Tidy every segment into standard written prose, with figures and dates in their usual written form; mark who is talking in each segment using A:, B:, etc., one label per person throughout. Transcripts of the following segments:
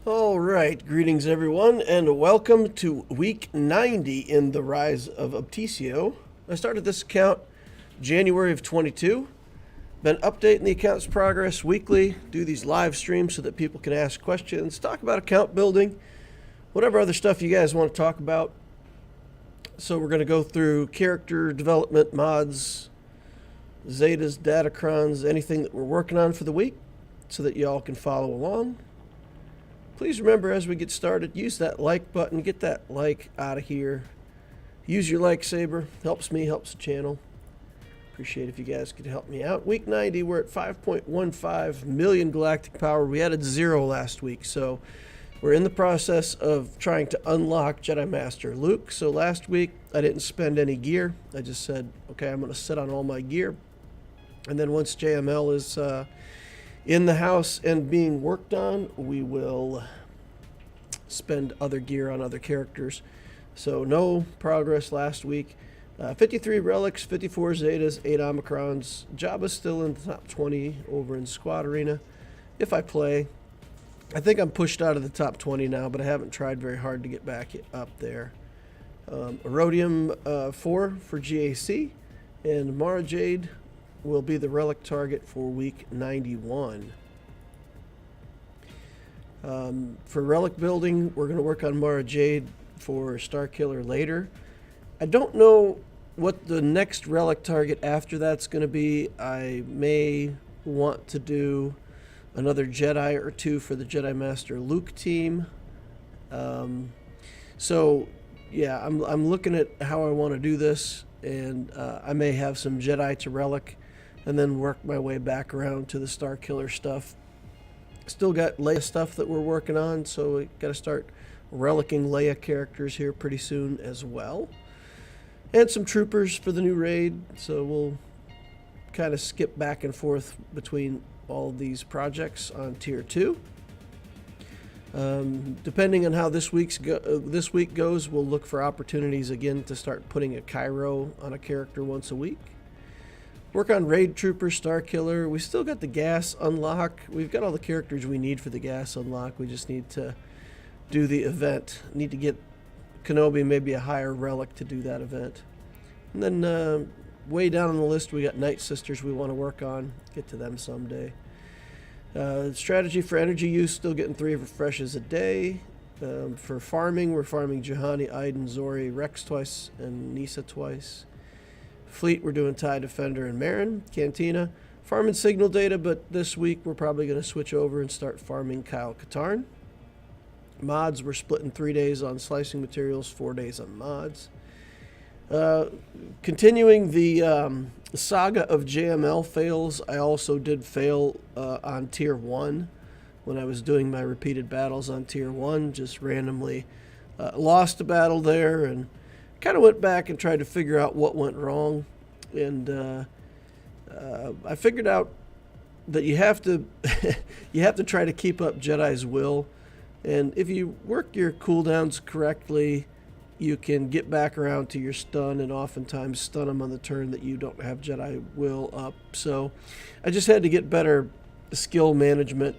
A: All right, greetings everyone, and welcome to week 90 in the Rise of Obticeo. I started this account January of 22. Been updating the account's progress weekly, do these live streams so that people can ask questions, talk about account building, whatever other stuff you guys want to talk about. So we're going to go through character development, mods, Zetas, Datacrons, anything that we're working on for the week so that y'all can follow along. Please remember, as we get started, use that like button. Get that like out of here. Use your like saber. Helps me, helps the channel. Appreciate if you guys could help me out. Week 90, we're at 5.15 million galactic power. We added 0 last week, so we're in the process of trying to unlock Jedi Master Luke. So last week, I didn't spend any gear. I just said, okay, I'm going to sit on all my gear. And then once JML is in the house and being worked on, we will spend other gear on other characters. So no progress last week. 53 relics, 54 zetas, 8 omicrons. Jabba's still in the top 20 over in Squad Arena. If I play, I think I'm pushed out of the top 20 now, but I haven't tried very hard to get back up there. Erodium 4 for GAC, and Mara Jade will be the relic target for week 91. For relic building, we're going to work on Mara Jade for Starkiller later. I don't know what the next relic target after that's going to be. I may want to do another Jedi or two for the Jedi Master Luke team. So yeah, I'm looking at how I want to do this, and I may have some Jedi to relic and then work my way back around to the Starkiller stuff. Still got Leia stuff that we're working on, so we got to start relicking Leia characters here pretty soon as well. And some troopers for the new raid, so we'll kind of skip back and forth between all of these projects on Tier 2. Depending on how this week goes, we'll look for opportunities again to start putting a Cairo on a character once a week. Work on Raid Trooper, Starkiller. We still got the gas unlock. We've got all the characters we need for the gas unlock. We just need to do the event. Need to get Kenobi maybe a higher relic to do that event. And then way down on the list, we got Night Sisters we want to work on. Get to them someday. Strategy for energy use, still getting 3 refreshes a day. For farming, we're farming Juhani, Iden, Zori, Rex twice, and Nisa twice. Fleet, we're doing TIE Defender and Marin. Cantina, farming signal data, but this week we're probably going to switch over and start farming Kyle Katarn. Mods, we're splitting 3 days on slicing materials, 4 days on mods. Continuing the saga of JML fails, I also did fail on Tier 1 when I was doing my repeated battles on Tier 1. Just randomly lost a battle there and kind of went back and tried to figure out what went wrong. And I figured out that you have to you have to try to keep up Jedi's will. And if you work your cooldowns correctly, you can get back around to your stun and oftentimes stun them on the turn that you don't have Jedi will up. So I just had to get better skill management,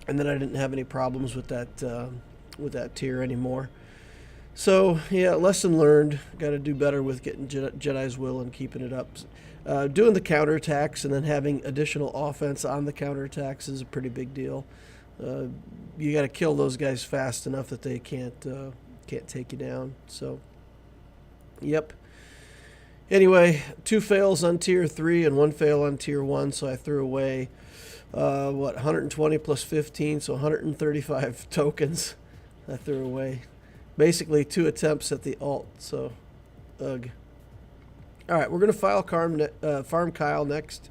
A: and then I didn't have any problems with that tier anymore. So yeah, lesson learned. Got to do better with getting Jedi's will and keeping it up. Doing the counterattacks and then having additional offense on the counterattacks is a pretty big deal. You got to kill those guys fast enough that they can't take you down. So, yep. Anyway, 2 fails on Tier 3 and 1 fail on Tier 1, so I threw away, 120 plus 15, so 135 tokens I threw away. Basically 2 attempts at the alt, so, ugh. Alright, we're going to farm Kyle next.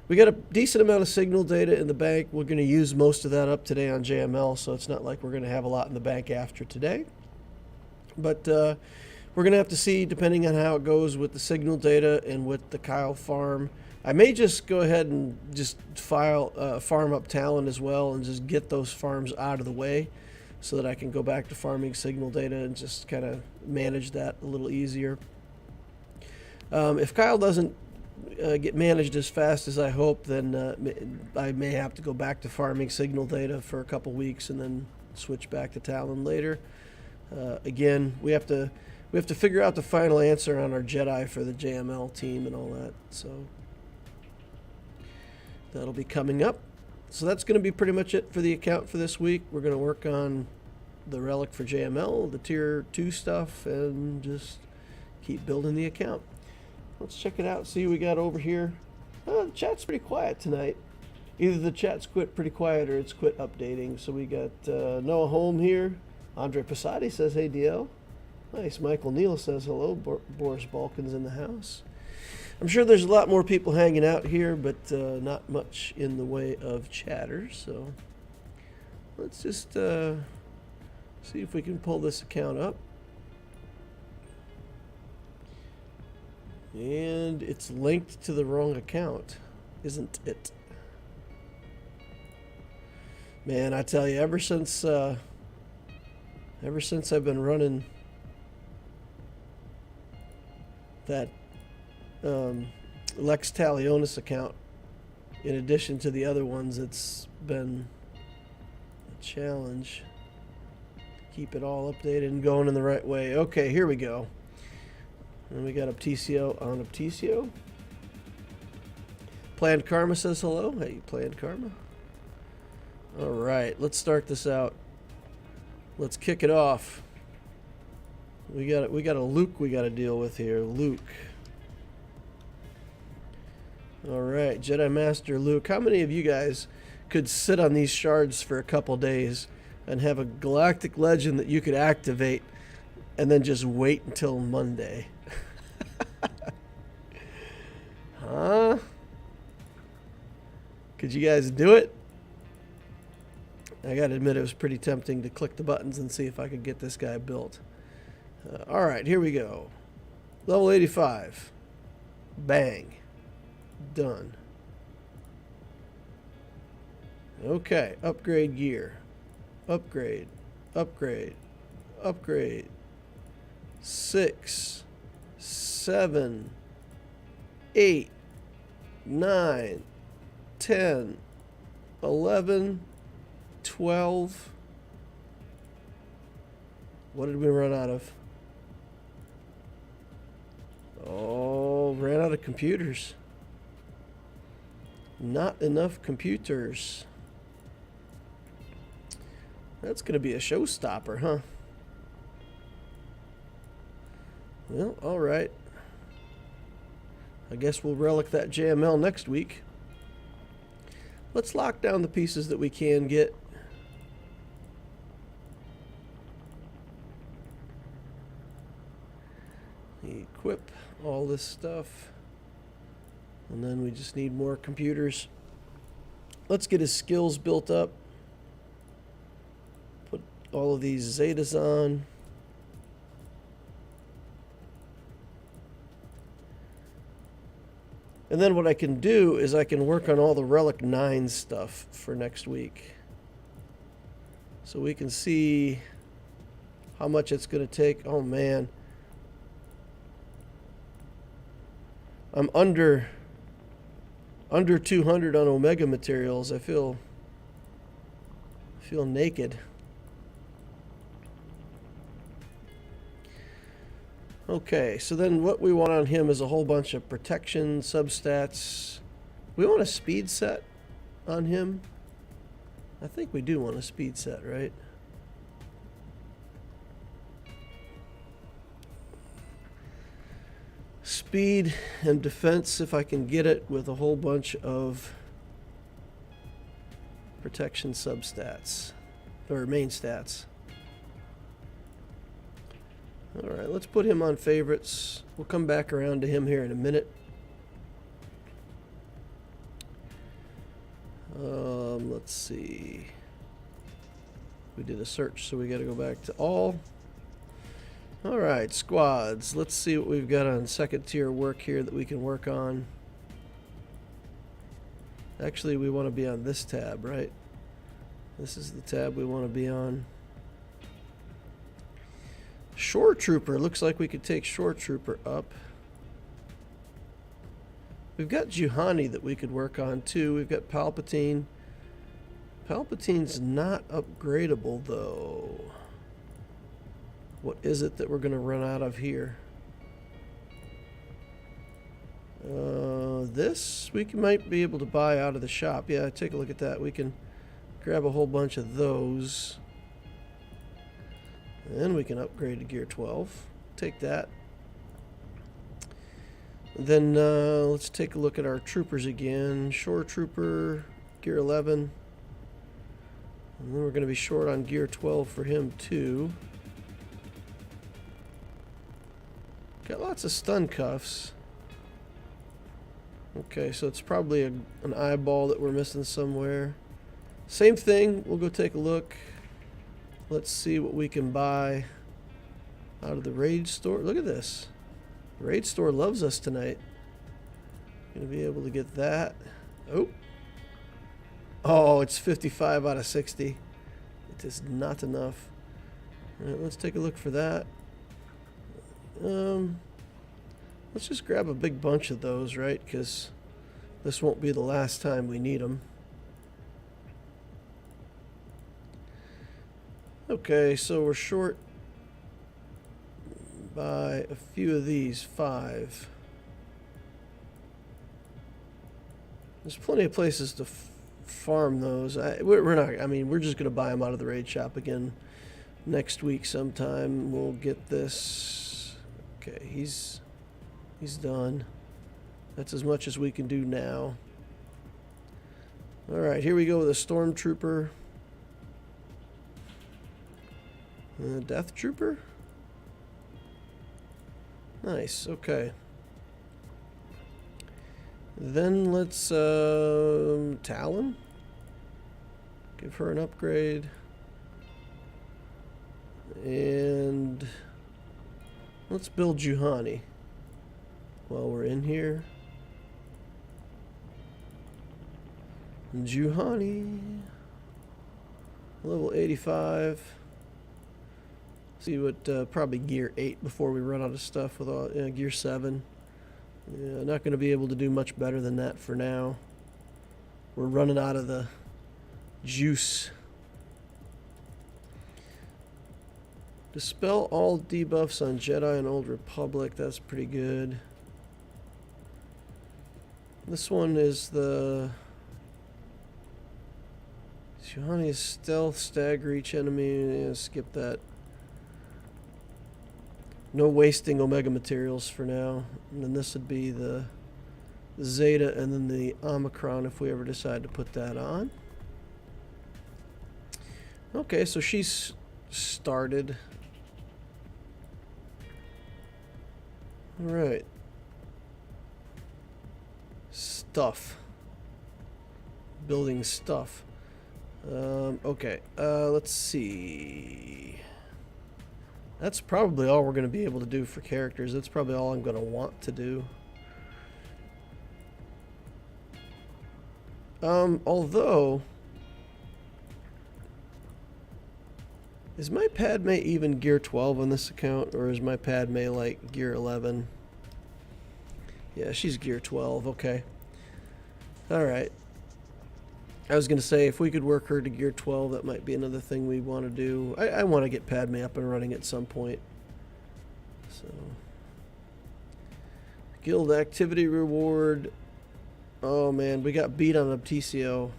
A: We got a decent amount of signal data in the bank. We're going to use most of that up today on JML, so it's not like we're going to have a lot in the bank after today. But we're going to have to see, depending on how it goes with the signal data and with the Kyle farm. I may just go ahead and just farm up talent as well and just get those farms out of the way so that I can go back to farming signal data and just kind of manage that a little easier. If Kyle doesn't get managed as fast as I hope, then I may have to go back to farming signal data for a couple weeks and then switch back to Talon later. Again, we have to figure out the final answer on our Jedi for the JML team and all that. So that'll be coming up. So that's going to be pretty much it for the account for this week. We're going to work on the Relic for JML, the Tier 2 stuff, and just keep building the account. Let's check it out, see what we got over here. The chat's pretty quiet tonight. Either the chat's quit pretty quiet or it's quit updating. So we got Noah Holm here. Andre Passati says, hey, DL. Nice. Michael Neal says, hello. Boris Balkan's in the house. I'm sure there's a lot more people hanging out here, but not much in the way of chatter. So let's just see if we can pull this account up. And it's linked to the wrong account, isn't it? Man, I tell you, ever since I've been running that Lex Talionis account, in addition to the other ones, it's been a challenge to keep it all updated and going in the right way. Okay, here we go. And we got Obticeo on Obticeo. Planned Karma says hello. Hey, Planned Karma. All right, let's start this out. Let's kick it off. We got a Luke we got to deal with here. Luke. All right, Jedi Master Luke. How many of you guys could sit on these shards for a couple days and have a galactic legend that you could activate and then just wait until Monday? Huh? Could you guys do it? I gotta admit, it was pretty tempting to click the buttons and see if I could get this guy built. All right, here we go. Level 85. Bang. Done. Okay, upgrade gear. Upgrade. Upgrade. Upgrade. 6, 7, 8, 9, 10, 11, 12. What did we run out of? Oh, ran out of computers. Not enough computers. That's going to be a showstopper, huh? Well, all right. I guess we'll relic that JML next week. Let's lock down the pieces that we can get. Equip all this stuff. And then we just need more computers. Let's get his skills built up. Put all of these Zetas on. And then what I can do is I can work on all the Relic 9 stuff for next week. So we can see how much it's going to take. Oh man. I'm under 200 on Omega materials. I feel naked. Okay, so then what we want on him is a whole bunch of protection, substats. We want a speed set on him. I think we do want a speed set, right? Speed and defense, if I can get it, with a whole bunch of protection substats, or main stats. All right, let's put him on favorites. We'll come back around to him here in a minute. Let's see. We did a search, so we got to go back to all. All right, squads. Let's see what we've got on second tier work here that we can work on. Actually, we want to be on this tab, right? This is the tab we want to be on. Shore Trooper. Looks like we could take Shore Trooper up. We've got Juhani that we could work on too. We've got Palpatine. Palpatine's not upgradable, though. What is it that we're going to run out of here? This we might be able to buy out of the shop. Yeah, take a look at that. We can grab a whole bunch of those. And we can upgrade to Gear 12. Take that. Then let's take a look at our troopers again. Shore Trooper, Gear 11. And then we're going to be short on Gear 12 for him too. Got lots of stun cuffs. Okay, so it's probably an eyeball that we're missing somewhere. Same thing, we'll go take a look. Let's see what we can buy out of the raid store. Look at this. The raid store loves us tonight. Gonna be able to get that. Oh, it's 55 out of 60. It is not enough. All right, let's take a look for that. Let's just grab a big bunch of those, right? Because this won't be the last time we need them. Okay, so we're short by a few of these, 5. There's plenty of places to farm those. We're not. I mean, we're just gonna buy them out of the raid shop again next week sometime. We'll get this. Okay, he's done. That's as much as we can do now. All right, here we go with a stormtrooper. Death Trooper? Nice, okay. Then let's, Talon. Give her an upgrade. And let's build Juhani while we're in here. Juhani. Level 85. See what, probably Gear 8 before we run out of stuff with all, Gear 7. Yeah, not going to be able to do much better than that for now. We're running out of the juice. Dispel all debuffs on Jedi and Old Republic. That's pretty good. This one is the Juhani's stealth, stagger each enemy. Yeah, skip that. No wasting Omega materials for now. And then this would be the Zeta and then the Omicron if we ever decide to put that on. Okay, so she's started. Alright. Stuff. Building stuff. Okay, let's see. That's probably all we're going to be able to do for characters. That's probably all I'm going to want to do. Although, is my Padme even Gear 12 on this account, or is my Padme like Gear 11? Yeah, she's Gear 12, okay. Alright. I was going to say, if we could work her to Gear 12, that might be another thing we want to do. I want to get Padme up and running at some point. So, guild activity reward. Oh man, we got beat on Obticeo.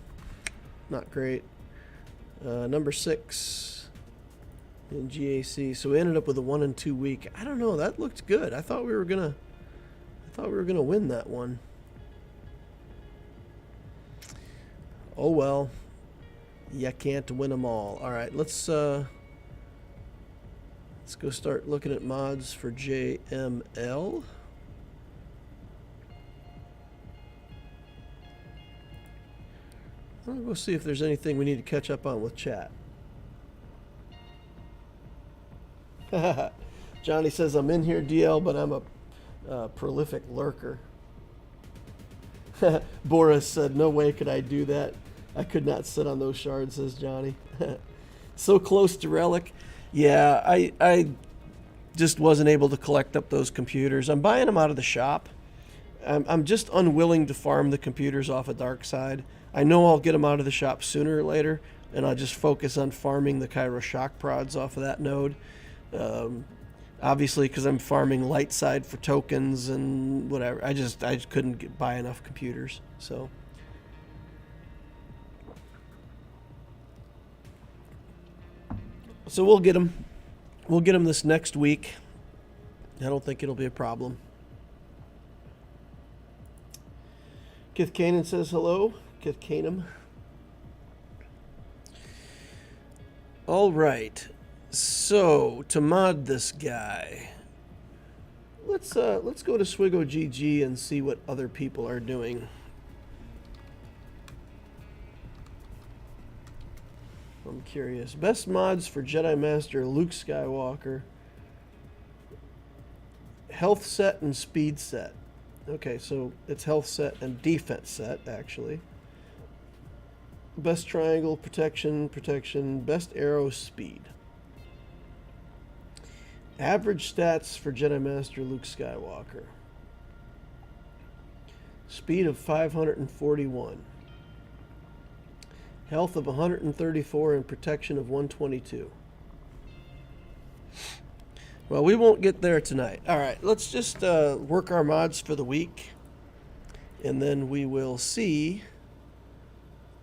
A: Not great. Number 6 in GAC. So we ended up with a 1 and 2 week. I don't know. That looked good. I thought we were gonna win that one. Oh well, you can't win them all. All right, let's go start looking at mods for JML. I'll go see if there's anything we need to catch up on with chat. Johnny says I'm in here, DL, but I'm a prolific lurker. Boris said, no way could I do that. I could not sit on those shards, says Johnny. So close to Relic. Yeah, I just wasn't able to collect up those computers. I'm buying them out of the shop. I'm just unwilling to farm the computers off a dark side. I know I'll get them out of the shop sooner or later, and I'll just focus on farming the Cairo shock prods off of that node. Obviously, because I'm farming light side for tokens and whatever. I just couldn't buy enough computers. So we'll get them. We'll get them this next week. I don't think it'll be a problem. Kith Kanan says hello. Kith Kanam. All right. So to mod this guy, let's go to Swigo GG and see what other people are doing. I'm curious. Best mods for Jedi Master Luke Skywalker. Health set and speed set. Okay, so it's health set and defense set, actually. Best triangle, protection, best arrow, speed. Average stats for Jedi Master Luke Skywalker. Speed of 541. Health of 134 and protection of 122. Well, we won't get there tonight. All right, let's just work our mods for the week, and then we will see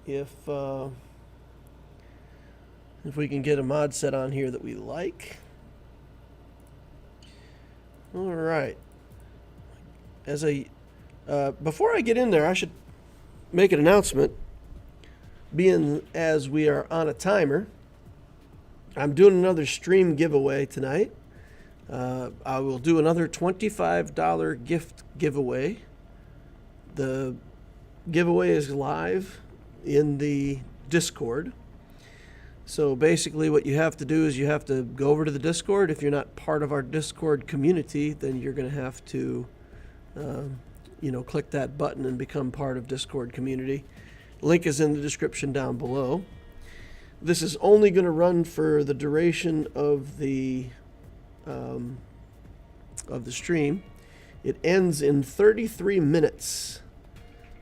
A: if we can get a mod set on here that we like. All right. Before I get in there, I should make an announcement. Being as we are on a timer, I'm doing another stream giveaway tonight. I will do another $25 gift giveaway. The giveaway is live in the Discord. So basically what you have to do is you have to go over to the Discord. If you're not part of our Discord community, then you're going to have to click that button and become part of Discord community. Link is in the description down below. This is only going to run for the duration of the stream. It ends in 33 minutes.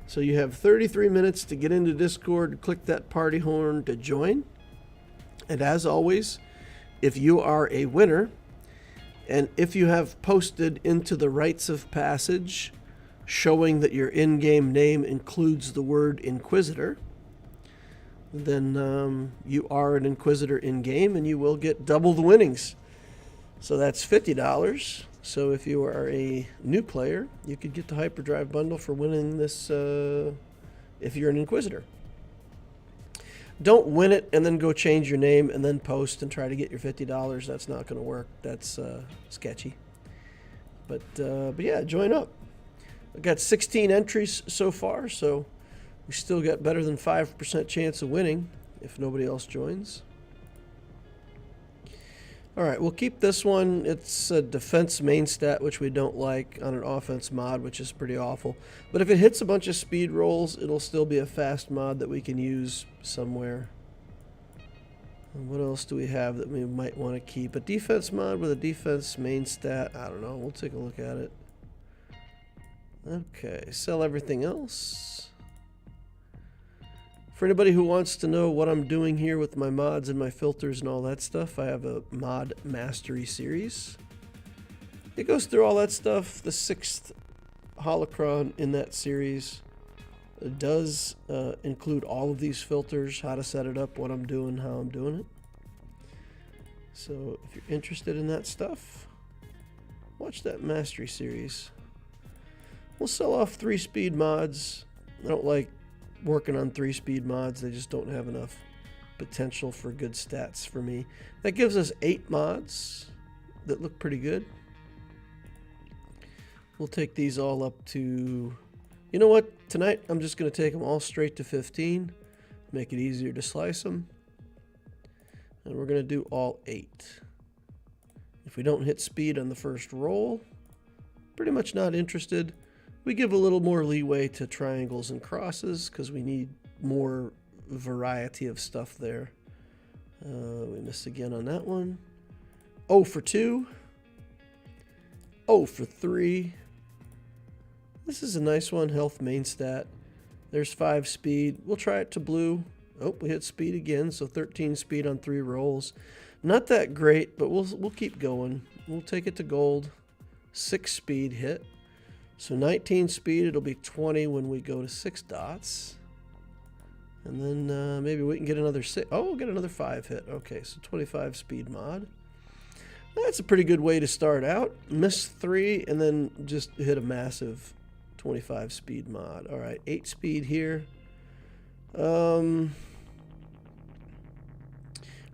A: So you have 33 minutes to get into Discord, click that party horn to join. And as always, if you are a winner, and if you have posted into the rites of passage showing that your in-game name includes the word Inquisitor, then you are an Inquisitor in-game and you will get double the winnings. So that's $50. So if you are a new player, you could get the Hyperdrive bundle for winning this if you're an Inquisitor. Don't win it and then go change your name and then post and try to get your $50. That's not going to work. That's sketchy. But yeah, join up. I've got 16 entries so far, so we still got better than 5% chance of winning if nobody else joins. All right, we'll keep this one. It's a defense main stat, which we don't like, on an offense mod, which is pretty awful. But if it hits a bunch of speed rolls, it'll still be a fast mod that we can use somewhere. And what else do we have that we might want to keep? A defense mod with a defense main stat. I don't know. We'll take a look at it. Okay, sell everything else. For anybody who wants to know what I'm doing here with my mods and my filters and all that stuff, I have a mod mastery series. It goes through all that stuff. The 6th holocron in that series does include all of these filters, how to set it up, what I'm doing, how I'm doing it. So if you're interested in that stuff, watch that mastery series. We'll sell off 3-speed mods. I don't like working on 3-speed mods. They just don't have enough potential for good stats for me. That gives us 8 mods that look pretty good. We'll take these all up to, you know what, tonight I'm just going to take them all straight to 15, make it easier to slice them, and we're going to do all 8. If we don't hit speed on the first roll, pretty much not interested. We give a little more leeway to triangles and crosses because we need more variety of stuff there. We missed again on that one. 0 for 2. 0 for 3. This is a nice one, health main stat. There's 5 speed. We'll try it to blue. Oh, we hit speed again, so 13 speed on 3 rolls. Not that great, but we'll keep going. We'll take it to gold. 6 speed hit. So 19 speed, it'll be 20 when we go to 6 dots. And then maybe we can get another 6. Oh, we'll get another 5 hit. Okay, so 25 speed mod. That's a pretty good way to start out. Miss 3 and then just hit a massive 25 speed mod. All right, 8 speed here. We're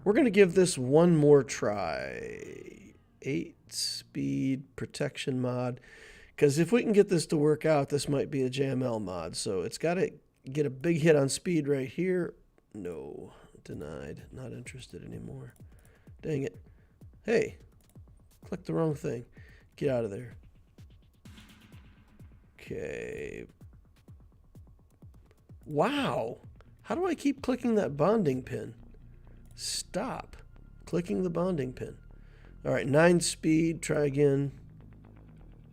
A: going to give this one more try. 8 speed protection mod. Because if we can get this to work out, this might be a JML mod. So it's got to get a big hit on speed right here. No, denied. Not interested anymore. Dang it. Hey, click the wrong thing. Get out of there. Okay. Wow. How do I keep clicking that bonding pin? Stop clicking the bonding pin. All right, 9 speed. Try again.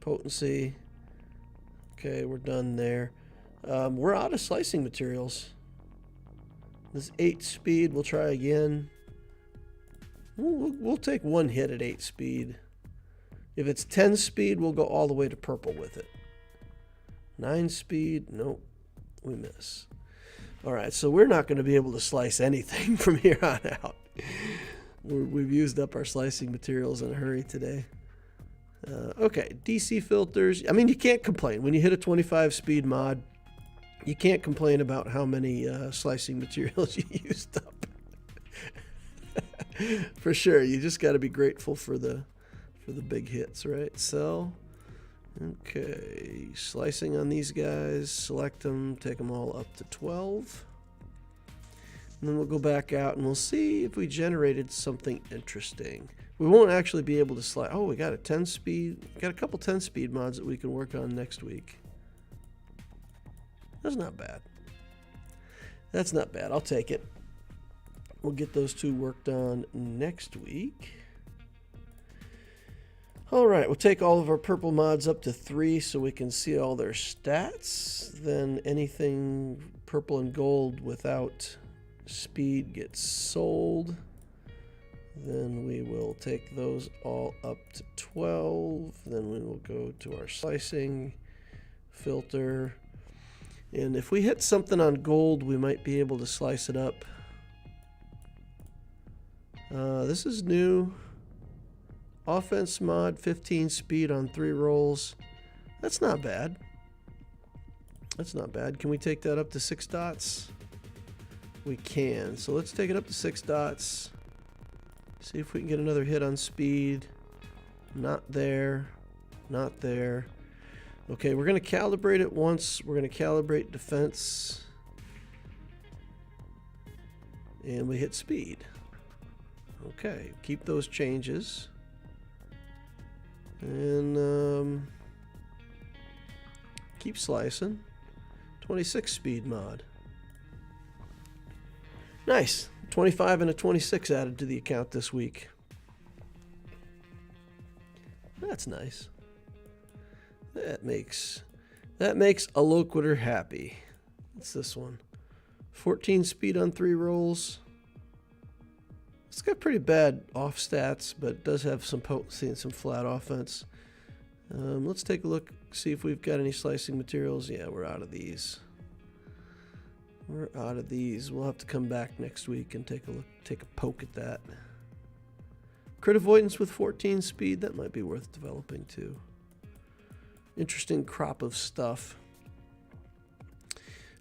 A: Potency. Okay, we're done there. We're out of slicing materials. This 8 speed, we'll try again. We'll take 1 hit at 8 speed. If it's 10 speed, we'll go all the way to purple with it. 9 speed, nope, we miss. All right, so we're not going to be able to slice anything from here on out. We've used up our slicing materials in a hurry today. Okay, DC filters. I mean, you can't complain. When you hit a 25 speed mod, you can't complain about how many slicing materials you used up. For sure, you just got to be grateful for the big hits, right? Sell. Okay, slicing on these guys. Select them, take them all up to 12. And then we'll go back out and we'll see if we generated something interesting. We won't actually be able to slice. Oh, we got a 10 speed. Got a couple 10 speed mods that we can work on next week. That's not bad. That's not bad. I'll take it. We'll get those 2 worked on next week. All right, we'll take all of our purple mods up to 3 so we can see all their stats. Then anything purple and gold without speed gets sold. Then we will take those all up to 12. Then we will go to our slicing filter. And if we hit something on gold, we might be able to slice it up. This is new. Offense mod, 15 speed on 3 rolls. That's not bad. That's not bad. Can we take that up to 6 dots? We can. So let's take it up to 6 dots. See if we can get another hit on speed. Not there. Not there. Okay, we're going to calibrate it once. We're going to calibrate defense. And we hit speed. Okay, keep those changes. And keep slicing. 26 speed mod. Nice. 25 and a 26 added to the account this week. That's nice. That makes a loquitur happy. What's this one? 14 speed on 3 rolls. It's got pretty bad off stats, but it does have some potency and some flat offense. Let's take a look, see if we've got any slicing materials. Yeah, we're out of these. We're out of these. We'll have to come back next week and take a look, take a poke at that. Crit avoidance with 14 speed, that might be worth developing too. Interesting crop of stuff.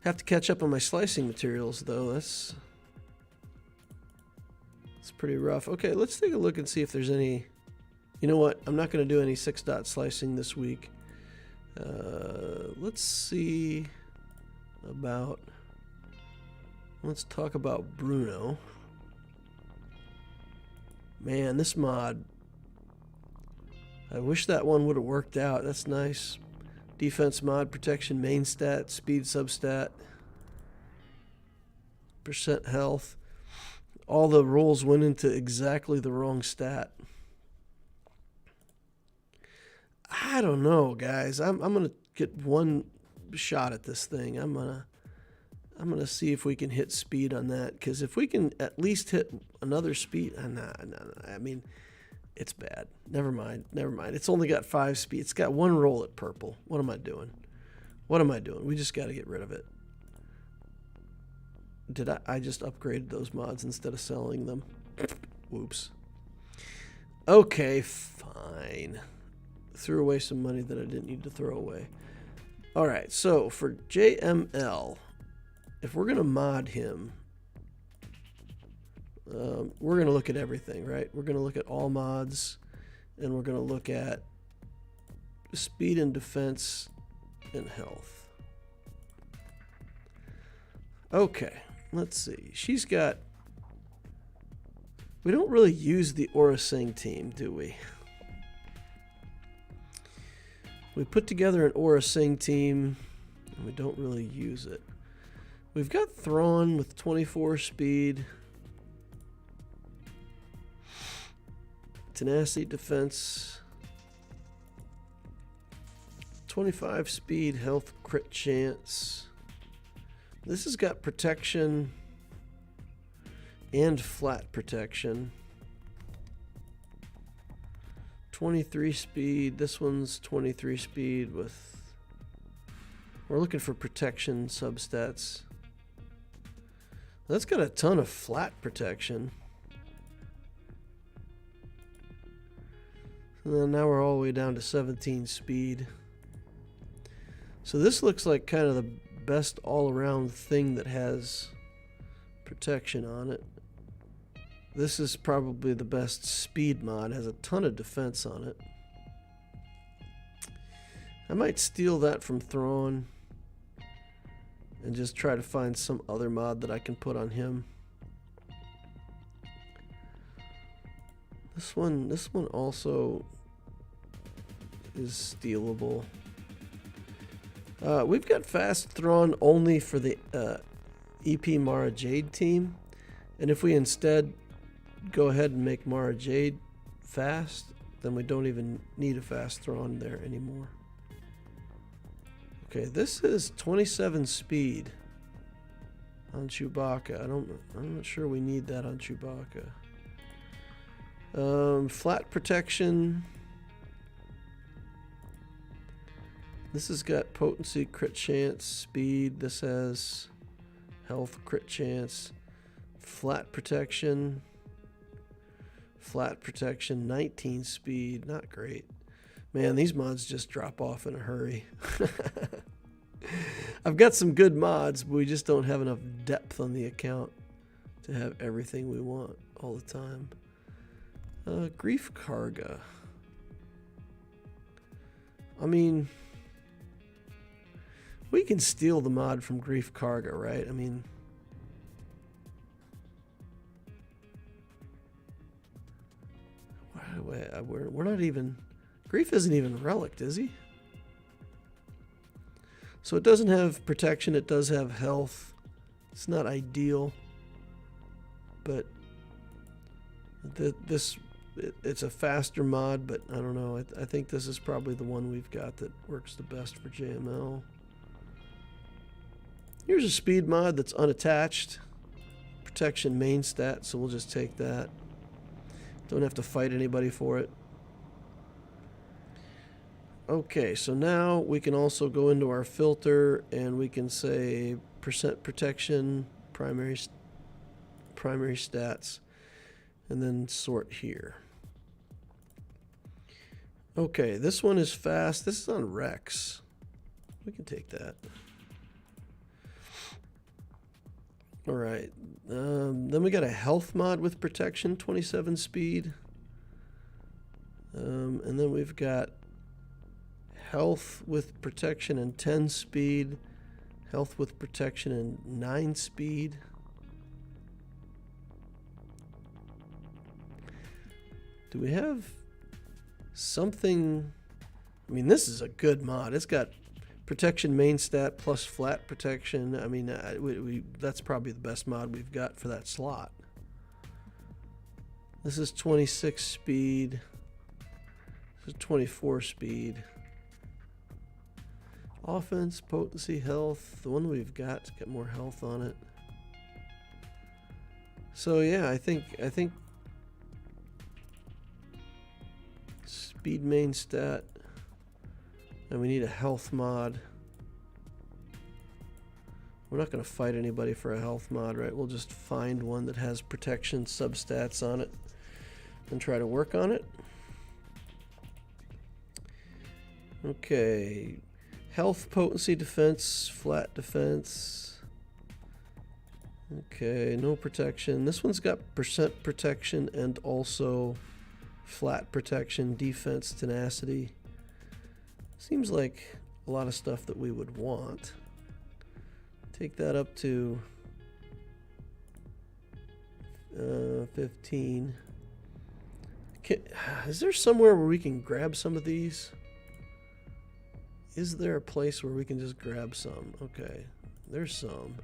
A: Have to catch up on my slicing materials though. That's pretty rough. Okay, let's take a look and see if there's any. You know what? I'm not going to do any 6-dot slicing this week. Let's see about. Let's talk about Bruno. Man, this mod. I wish that one would have worked out. That's nice. Defense mod, protection main stat, speed substat, percent health. All the rolls went into exactly the wrong stat. I don't know, guys. I'm going to get one shot at this thing. I'm gonna see if we can hit speed on that, because if we can at least hit another speed, I mean, it's bad. Never mind. It's only got 5 speed. It's got 1 roll at purple. What am I doing? We just got to get rid of it. Did I just upgraded those mods instead of selling them? Whoops. Okay, fine. Threw away some money that I didn't need to throw away. All right, so for JML, if we're going to mod him, we're going to look at everything, right? We're going to look at all mods, and we're going to look at speed and defense and health. Okay, let's see. She's got... We don't really use the Aura Sing team, do we? We put together an Aura Sing team, and we don't really use it. We've got Thrawn with 24 speed. Tenacity, defense. 25 speed, health, crit chance. This has got protection and flat protection. 23 speed. This one's 23 speed with... We're looking for protection substats. That's got a ton of flat protection. And then now we're all the way down to 17 speed. So this looks like kind of the best all-around thing that has protection on it. This is probably the best speed mod. It has a ton of defense on it. I might steal that from Thrawn and just try to find some other mod that I can put on him. This one also is stealable. We've got fast Thrawn only for the EP Mara Jade team, and if we instead go ahead and make Mara Jade fast, then we don't even need a fast Thrawn there anymore. Okay, this is 27 speed on Chewbacca. I'm not sure we need that on Chewbacca. Flat protection. This has got potency, crit chance, speed. This has health, crit chance, flat protection, 19 speed. Not great. Man, these mods just drop off in a hurry. I've got some good mods, but we just don't have enough depth on the account to have everything we want all the time. Grief Karga. I mean, we can steal the mod from Grief Karga, right? I mean, we're not even... Grief isn't even Relic, is he? So it doesn't have protection. It does have health. It's not ideal, but it's a faster mod. But I don't know. I think this is probably the one we've got that works the best for JML. Here's a speed mod that's unattached. Protection main stat, so we'll just take that. Don't have to fight anybody for it. Okay, so now we can also go into our filter and we can say percent protection, primary stats, and then sort here. Okay, this one is fast. This is on Rex. We can take that. All right, then we got a health mod with protection, 27 speed. And then we've got health with protection and 10 speed, health with protection and 9 speed. Do we have something? I mean, this is a good mod. It's got protection main stat plus flat protection. I mean, that's probably the best mod we've got for that slot. This is 26 speed. This is 24 speed. Offense, potency, health. The one we've got more health on it. So yeah, I think speed main stat, and we need a health mod. We're not going to fight anybody for a health mod, right? We'll just find one that has protection substats on it and try to work on it. Okay, health, potency, defense, flat defense. Okay, no protection. This one's got percent protection and also flat protection, defense, tenacity. Seems like a lot of stuff that we would want. Take that up to 15. Is there somewhere where we can grab some of these? Is there a place where we can just grab some? Okay, there's some.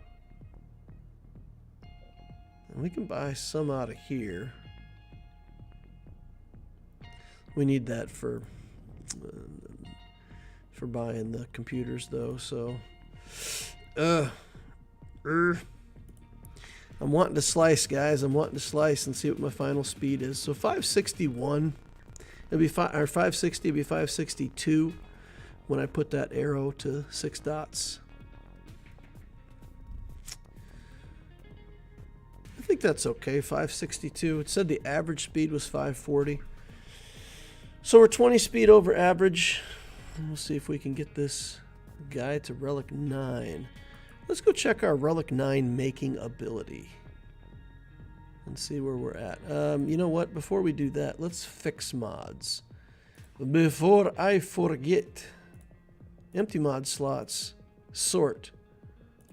A: And we can buy some out of here. We need that for buying the computers though, so I'm wanting to slice, guys. I'm wanting to slice and see what my final speed is. So 561, it'll be 560, it'll be 562 when I put that arrow to 6 dots. I think that's okay. 562. It said the average speed was 540. So we're 20 speed over average. We'll see if we can get this guy to Relic 9. Let's go check our Relic 9 making ability and see where we're at. You know what? Before we do that, let's fix mods. Before I forget, empty mod slots, sort,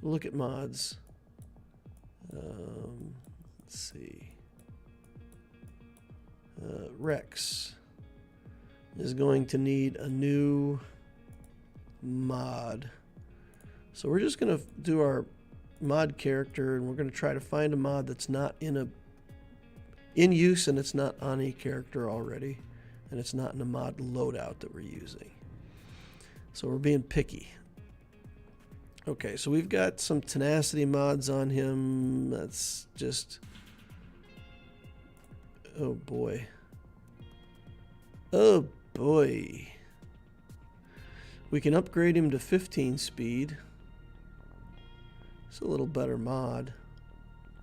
A: look at mods. Let's see. Rex is going to need a new mod. So we're just going to do our mod character, and we're going to try to find a mod that's not in use, and it's not on a character already, and it's not in a mod loadout that we're using. So we're being picky. Okay, so we've got some tenacity mods on him. That's just, oh boy. Oh boy. We can upgrade him to 15 speed. It's a little better mod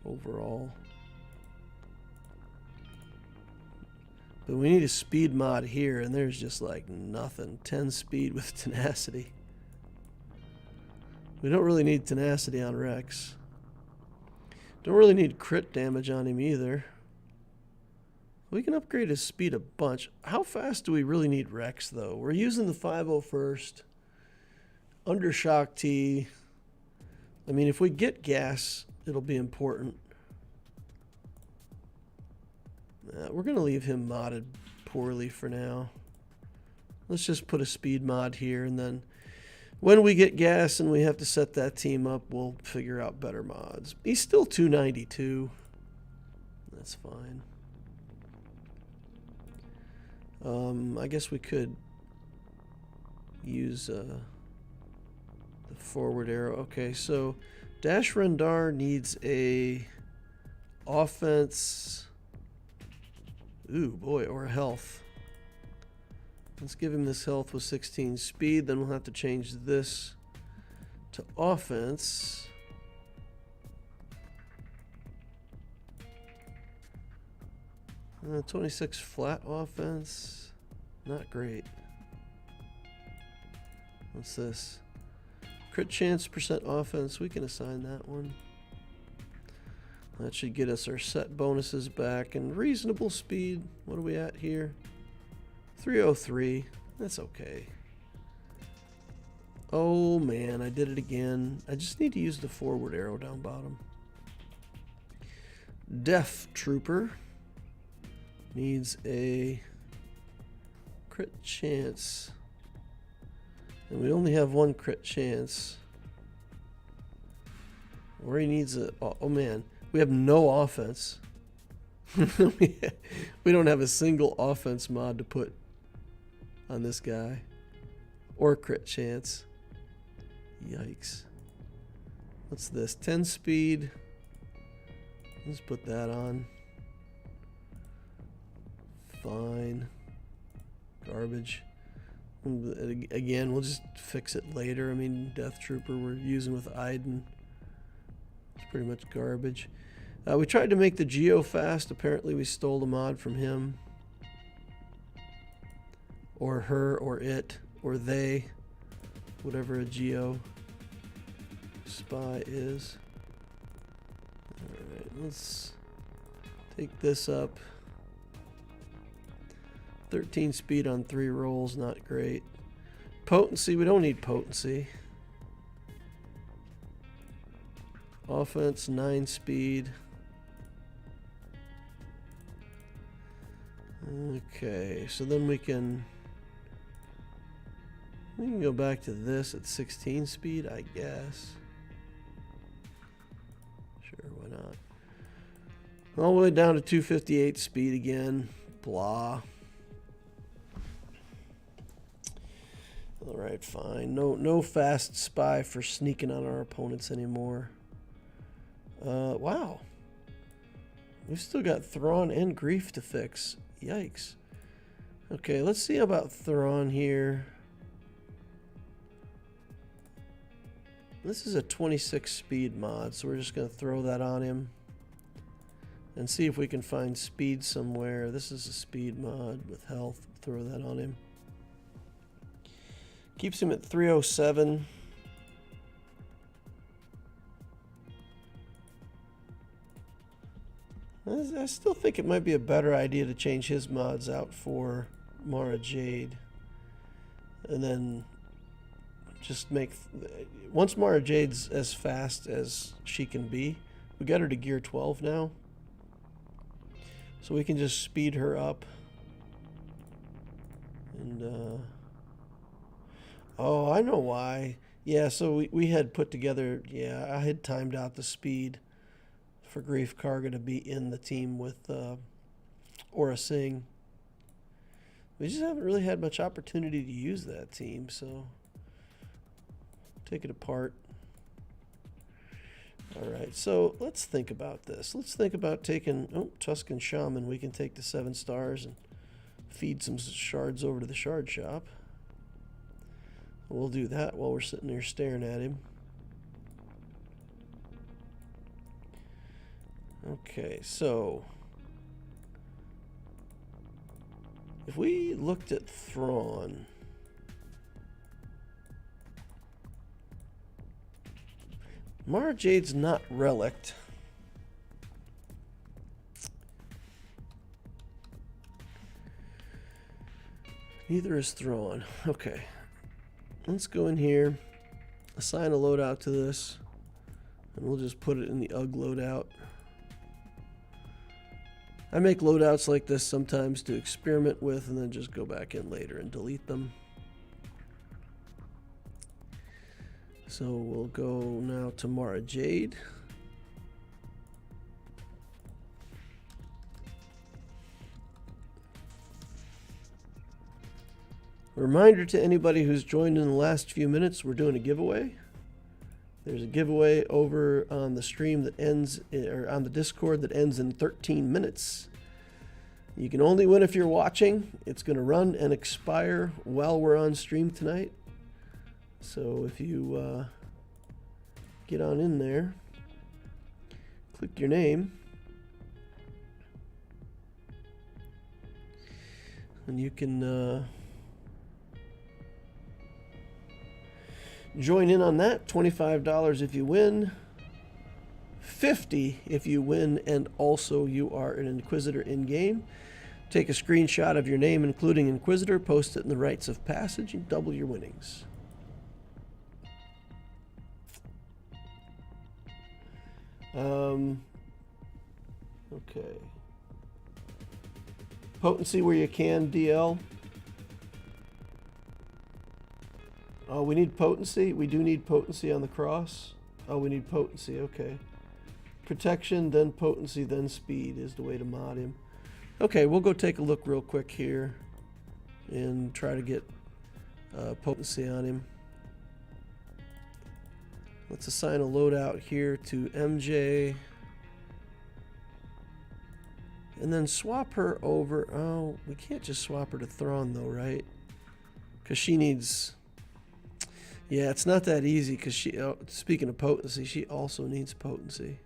A: overall. But we need a speed mod here, and there's just like nothing. 10 speed with tenacity. We don't really need tenacity on Rex. Don't really need crit damage on him either. We can upgrade his speed a bunch. How fast do we really need Rex, though? We're using the 501st. Undershock T. I mean, if we get gas, it'll be important. We're going to leave him modded poorly for now. Let's just put a speed mod here, and then when we get gas and we have to set that team up, we'll figure out better mods. He's still 292. That's fine. I guess we could use the forward arrow. Okay, so Dash Rendar needs a offense. Ooh, boy, or health. Let's give him this health with 16 speed. Then we'll have to change this to offense. 26 flat offense. Not great. What's this? Crit chance percent offense. We can assign that one. That should get us our set bonuses back. And reasonable speed. What are we at here? 303. That's okay. Oh man, I did it again. I just need to use the forward arrow down bottom. Death Trooper needs a crit chance. And we only have one crit chance. Or he needs a... Oh man, we have no offense. We don't have a single offense mod to put on this guy. Or crit chance. Yikes. What's this? 10 speed. Let's put that on. Fine. Garbage. Again, we'll just fix it later. I mean, Death Trooper we're using with Iden. It's pretty much garbage. We tried to make the Geo fast. Apparently we stole the mod from him. Or her, or it, or they. Whatever a Geo spy is. Alright, let's take this up. 13 speed on 3 rolls, not great. Potency, we don't need potency. Offense, 9 speed. Okay, so then we can go back to this at 16 speed, I guess. Sure, why not? All the way down to 258 speed again. Blah. Alright, fine. No fast spy for sneaking on our opponents anymore. Wow. We've still got Thrawn and Grief to fix. Yikes. Okay, let's see about Thrawn here. This is a 26 speed mod, so we're just going to throw that on him. And see if we can find speed somewhere. This is a speed mod with health. Throw that on him. Keeps him at 307. I still think it might be a better idea to change his mods out for Mara Jade. And then just make... Once Mara Jade's as fast as she can be, we got her to gear 12 now. So we can just speed her up. And, oh, I know why. Yeah, so we had put together... Yeah, I had timed out the speed for Grief Karga to be in the team with Aura Singh. We just haven't really had much opportunity to use that team, so take it apart. Alright, so let's think about this. Let's think about taking Tusken Shaman. We can take the 7 stars and feed some shards over to the shard shop. We'll do that while we're sitting there staring at him. Okay, so if we looked at Thrawn, Mara Jade's not Relic. Neither is Thrawn. Okay, let's go in here, assign a loadout to this, and we'll just put it in the UG loadout. I make loadouts like this sometimes to experiment with and then just go back in later and delete them. So we'll go now to Mara Jade. Reminder to anybody who's joined in the last few minutes, we're doing a giveaway. There's a giveaway over on the stream that ends, or on the Discord that ends in 13 minutes. You can only win if you're watching. It's going to run and expire while we're on stream tonight. So if you get on in there, click your name, and you can join in on that. $25 if you win, $50 if you win, and also you are an Inquisitor in game. Take a screenshot of your name, including Inquisitor, post it in the rites of passage, and double your winnings. Okay. Potency where you can, DL. Oh, we need potency? We do need potency on the cross? Oh, we need potency, okay. Protection, then potency, then speed is the way to mod him. Okay, we'll go take a look real quick here and try to get potency on him. Let's assign a loadout here to MJ. And then swap her over. Oh, we can't just swap her to Thrawn though, right? Because she needs... Yeah, it's not that easy because she... Oh, speaking of potency, she also needs potency.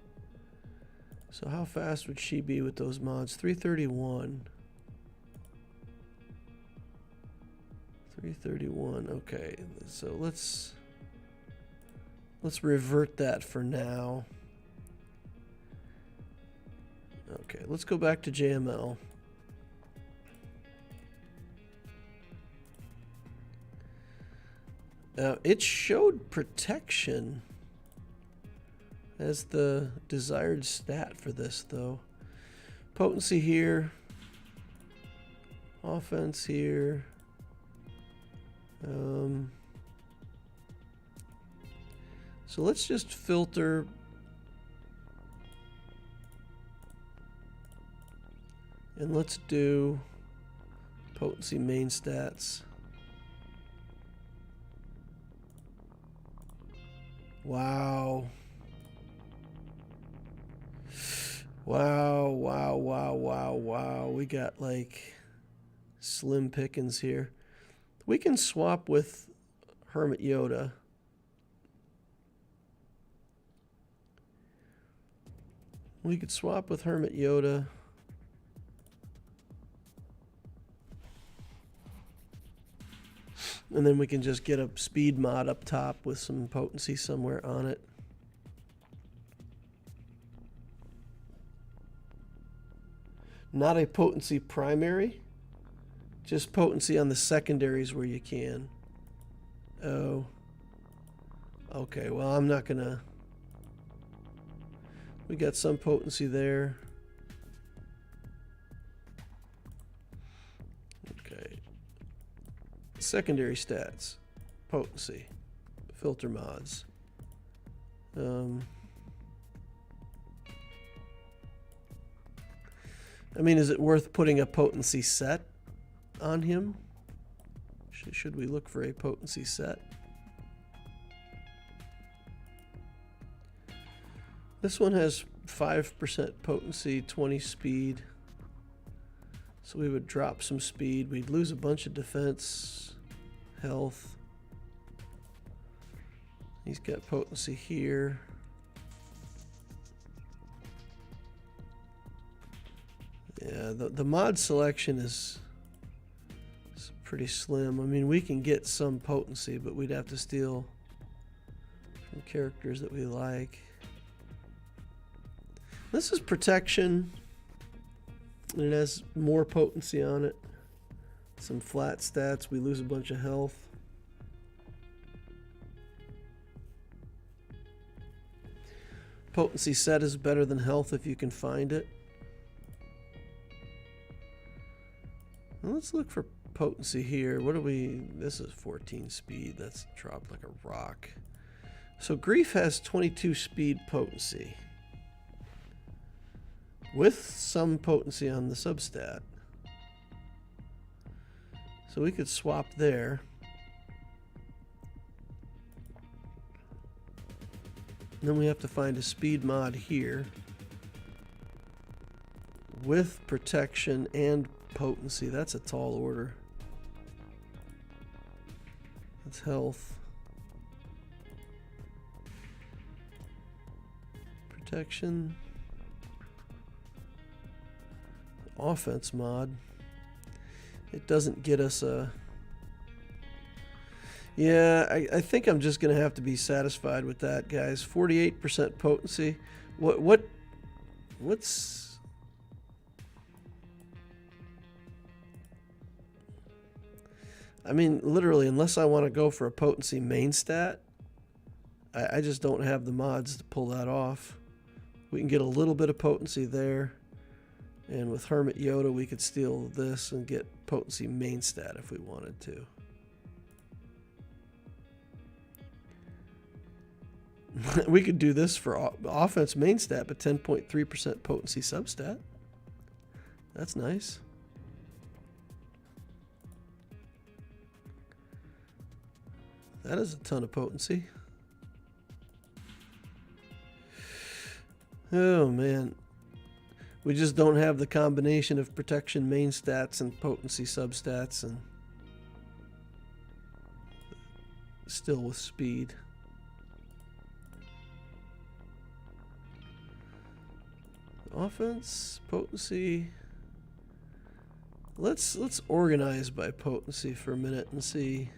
A: So how fast would she be with those mods? 331. 331, okay. So let's revert that for now. Okay, let's go back to JML. It showed protection as the desired stat for this, though. Potency here. Offense here. So let's just filter. And let's do potency main stats. Wow. Wow, wow, wow, wow, wow. We got like slim pickings here. We can swap with Hermit Yoda. We could swap with Hermit Yoda. And then we can just get a speed mod up top with some potency somewhere on it. Not a potency primary, just potency on the secondaries where you can. Oh. Okay, well, I'm not gonna... We got some potency there. Okay. Secondary stats. Potency. Filter mods. I mean, is it worth putting a potency set on him? Should we look for a potency set? This one has 5% potency, 20 speed. So we would drop some speed. We'd lose a bunch of defense, health. He's got potency here. Yeah, the mod selection is pretty slim. I mean, we can get some potency, but we'd have to steal from characters that we like. This is protection, and it has more potency on it. Some flat stats. We lose a bunch of health. Potency set is better than health if you can find it. Well, let's look for potency here. What do we... This is 14 speed. That's dropped like a rock. So Grief has 22 speed potency, with some potency on the substat. So we could swap there. And then we have to find a speed mod here with protection and potency. That's a tall order. That's health. Protection. Offense mod. It doesn't get us a... Yeah, I think I'm just going to have to be satisfied with that, guys. 48% potency. What's... I mean, literally, unless I want to go for a potency main stat, I just don't have the mods to pull that off. We can get a little bit of potency there. And with Hermit Yoda, we could steal this and get potency main stat if we wanted to. We could do this for offense main stat, but 10.3% potency substat. That's nice. That is a ton of potency. Oh, man. We just don't have the combination of protection main stats and potency substats, and still with speed. Offense, potency. Let's organize by potency for a minute and see.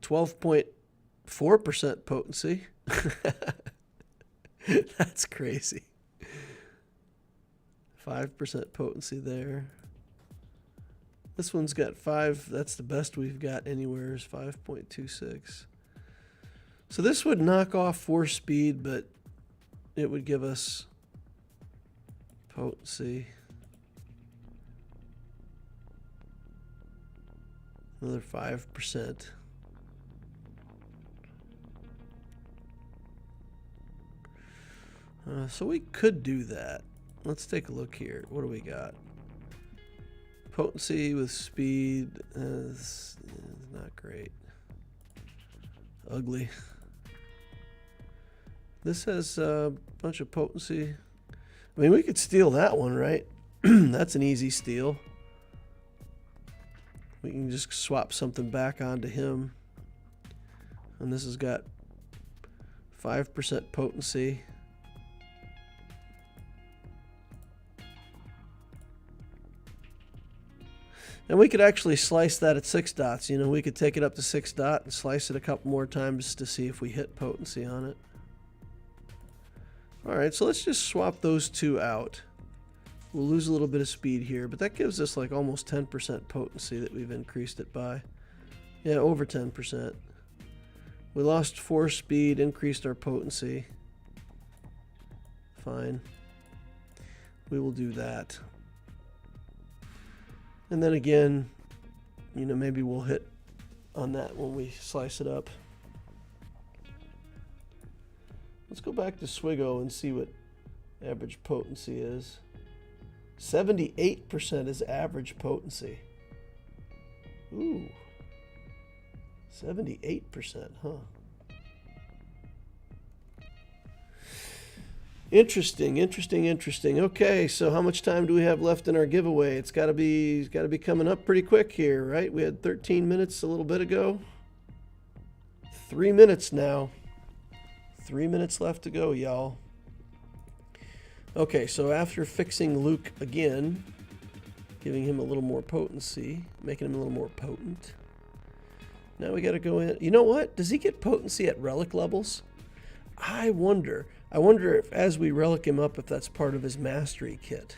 A: .4% potency. That's crazy. 5% potency there. This one's got 5. That's the best we've got anywhere is 5.26. So this would knock off 4 speed, but it would give us potency. Another 5%. So we could do that. Let's take a look here. What do we got? Potency with speed is not great. Ugly. This has a bunch of potency. I mean, we could steal that one, right? That's an easy steal. We can just swap something back onto him. And this has got 5% potency. And we could actually slice that at 6 dots. You know, we could take it up to 6 dot and slice it a couple more times to see if we hit potency on it. All right, so let's just swap those two out. We'll lose a little bit of speed here, but that gives us like almost 10% potency that we've increased it by. Yeah, over 10%. We lost 4 speed, increased our potency. Fine. We will do that. And then again, you know, maybe we'll hit on that when we slice it up. Let's go back to Swigo and see what average potency is. 78% is average potency. Ooh. 78%, huh? Interesting. Okay, so how much time do we have left in our giveaway? It's got to be coming up pretty quick here, right? We had 13 minutes a little bit ago. 3 minutes now. 3 minutes left to go, y'all. Okay, so after fixing Luke again, giving him a little more potency, making him a little more potent. Now we got to go in. You know what? Does he get potency at relic levels? I wonder if as we relic him up, if that's part of his mastery kit.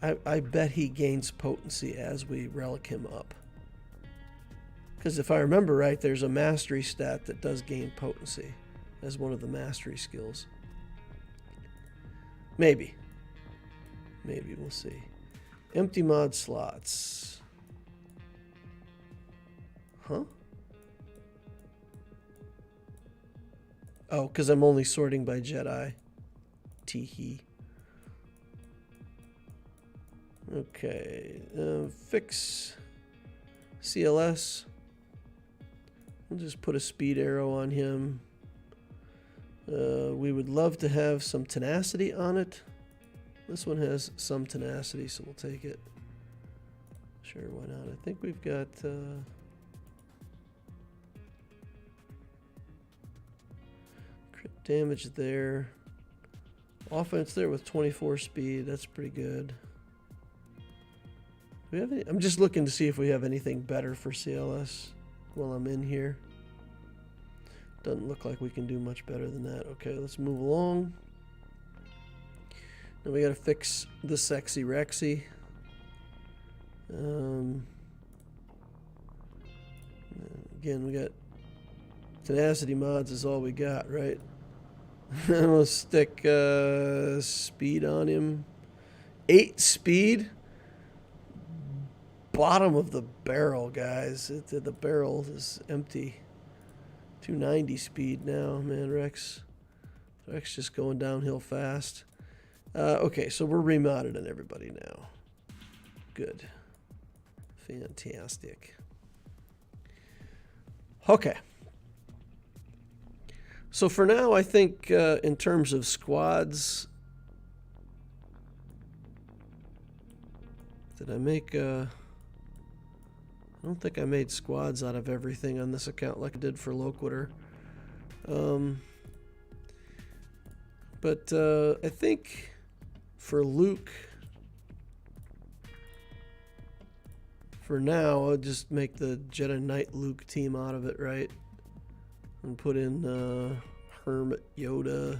A: I bet he gains potency as we relic him up. Because if I remember right, there's a mastery stat that does gain potency as one of the mastery skills. Maybe. Maybe, we'll see. Empty mod slots. Huh? Oh, because I'm only sorting by Jedi. Teehee. Okay. Fix CLS. We'll just put a speed arrow on him. We would love to have some tenacity on it. This one has some tenacity, so we'll take it. Sure, why not? I think we've got... crit damage there. Offense there with 24 speed. That's pretty good. Do we have any? I'm just looking to see if we have anything better for CLS while I'm in here. Doesn't look like we can do much better than that. Okay, let's move along. Now we got to fix the sexy Rexy. Again, we got tenacity mods is all we got, right? We'll stick speed on him. 8 speed. Bottom of the barrel, guys. The barrel is empty. 290 speed now, man. Rex just going downhill fast. Okay, so we're remodded on everybody now. Good. Fantastic. Okay. So for now, I think in terms of squads, did I make... I don't think I made squads out of everything on this account like I did for Loquitur. But I think for Luke, for now, I'll just make the Jedi Knight Luke team out of it, right? And put in Hermit Yoda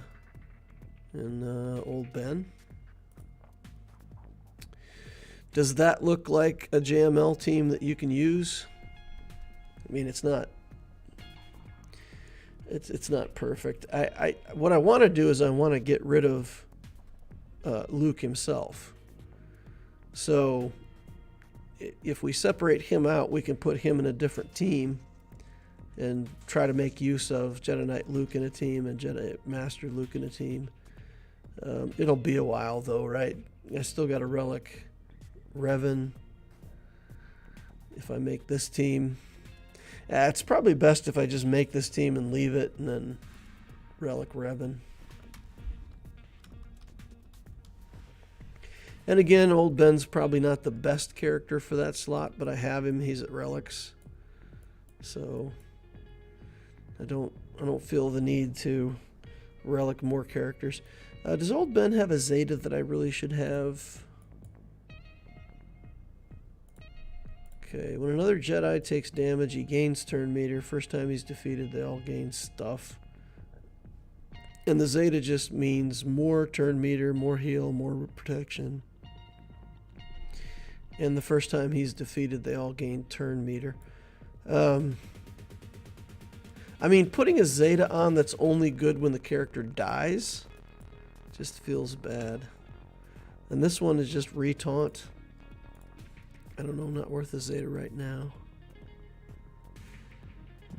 A: and Old Ben. Does that look like a JML team that you can use? I mean, it's not. It's not perfect. What I want to do is I want to get rid of Luke himself. So if we separate him out, we can put him in a different team and try to make use of Jedi Knight Luke in a team and Jedi Master Luke in a team. It'll be a while though, right? I still got a Relic Revan. If I make this team, it's probably best if I just make this team and leave it and then Relic Revan. And again, Old Ben's probably not the best character for that slot, but I have him. He's at Relics. So I don't feel the need to Relic more characters. Does Old Ben have a Zeta that I really should have? Okay, when another Jedi takes damage, he gains turn meter. First time he's defeated, they all gain stuff. And the Zeta just means more turn meter, more heal, more protection. And the first time he's defeated, they all gain turn meter. I mean, putting a Zeta on that's only good when the character dies just feels bad. And this one is just retaunt. I don't know, not worth a Zeta right now.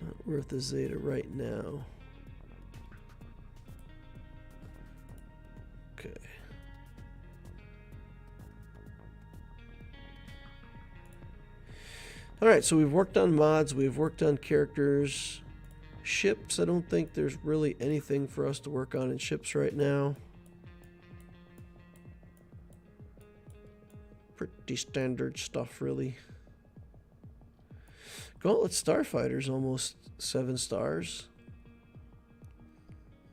A: Not worth a Zeta right now. Okay. Alright, so we've worked on mods, we've worked on characters. Ships, I don't think there's really anything for us to work on in ships right now. Pretty standard stuff, really. Gauntlet Starfighter's almost 7 stars.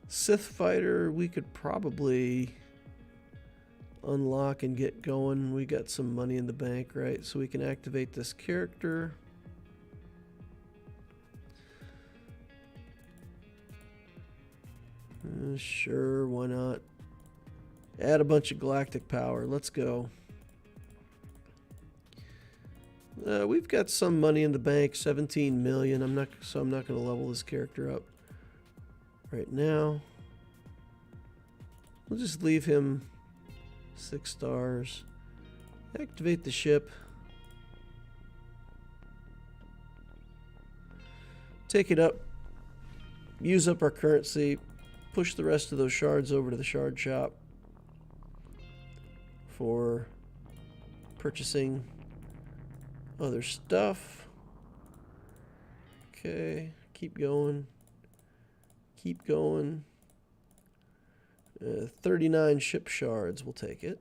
A: Sith Fighter, we could probably unlock and get going. We got some money in the bank, right? So we can activate this character. Sure, why not? Add a bunch of galactic power. Let's go. We've got some money in the bank, 17 million. I'm not going to level this character up right now. We'll just leave him 6 stars. Activate the ship. Take it up. Use up our currency. Push the rest of those shards over to the shard shop for purchasing other stuff. Okay, keep going. Keep going. 39 ship shards, we'll take it.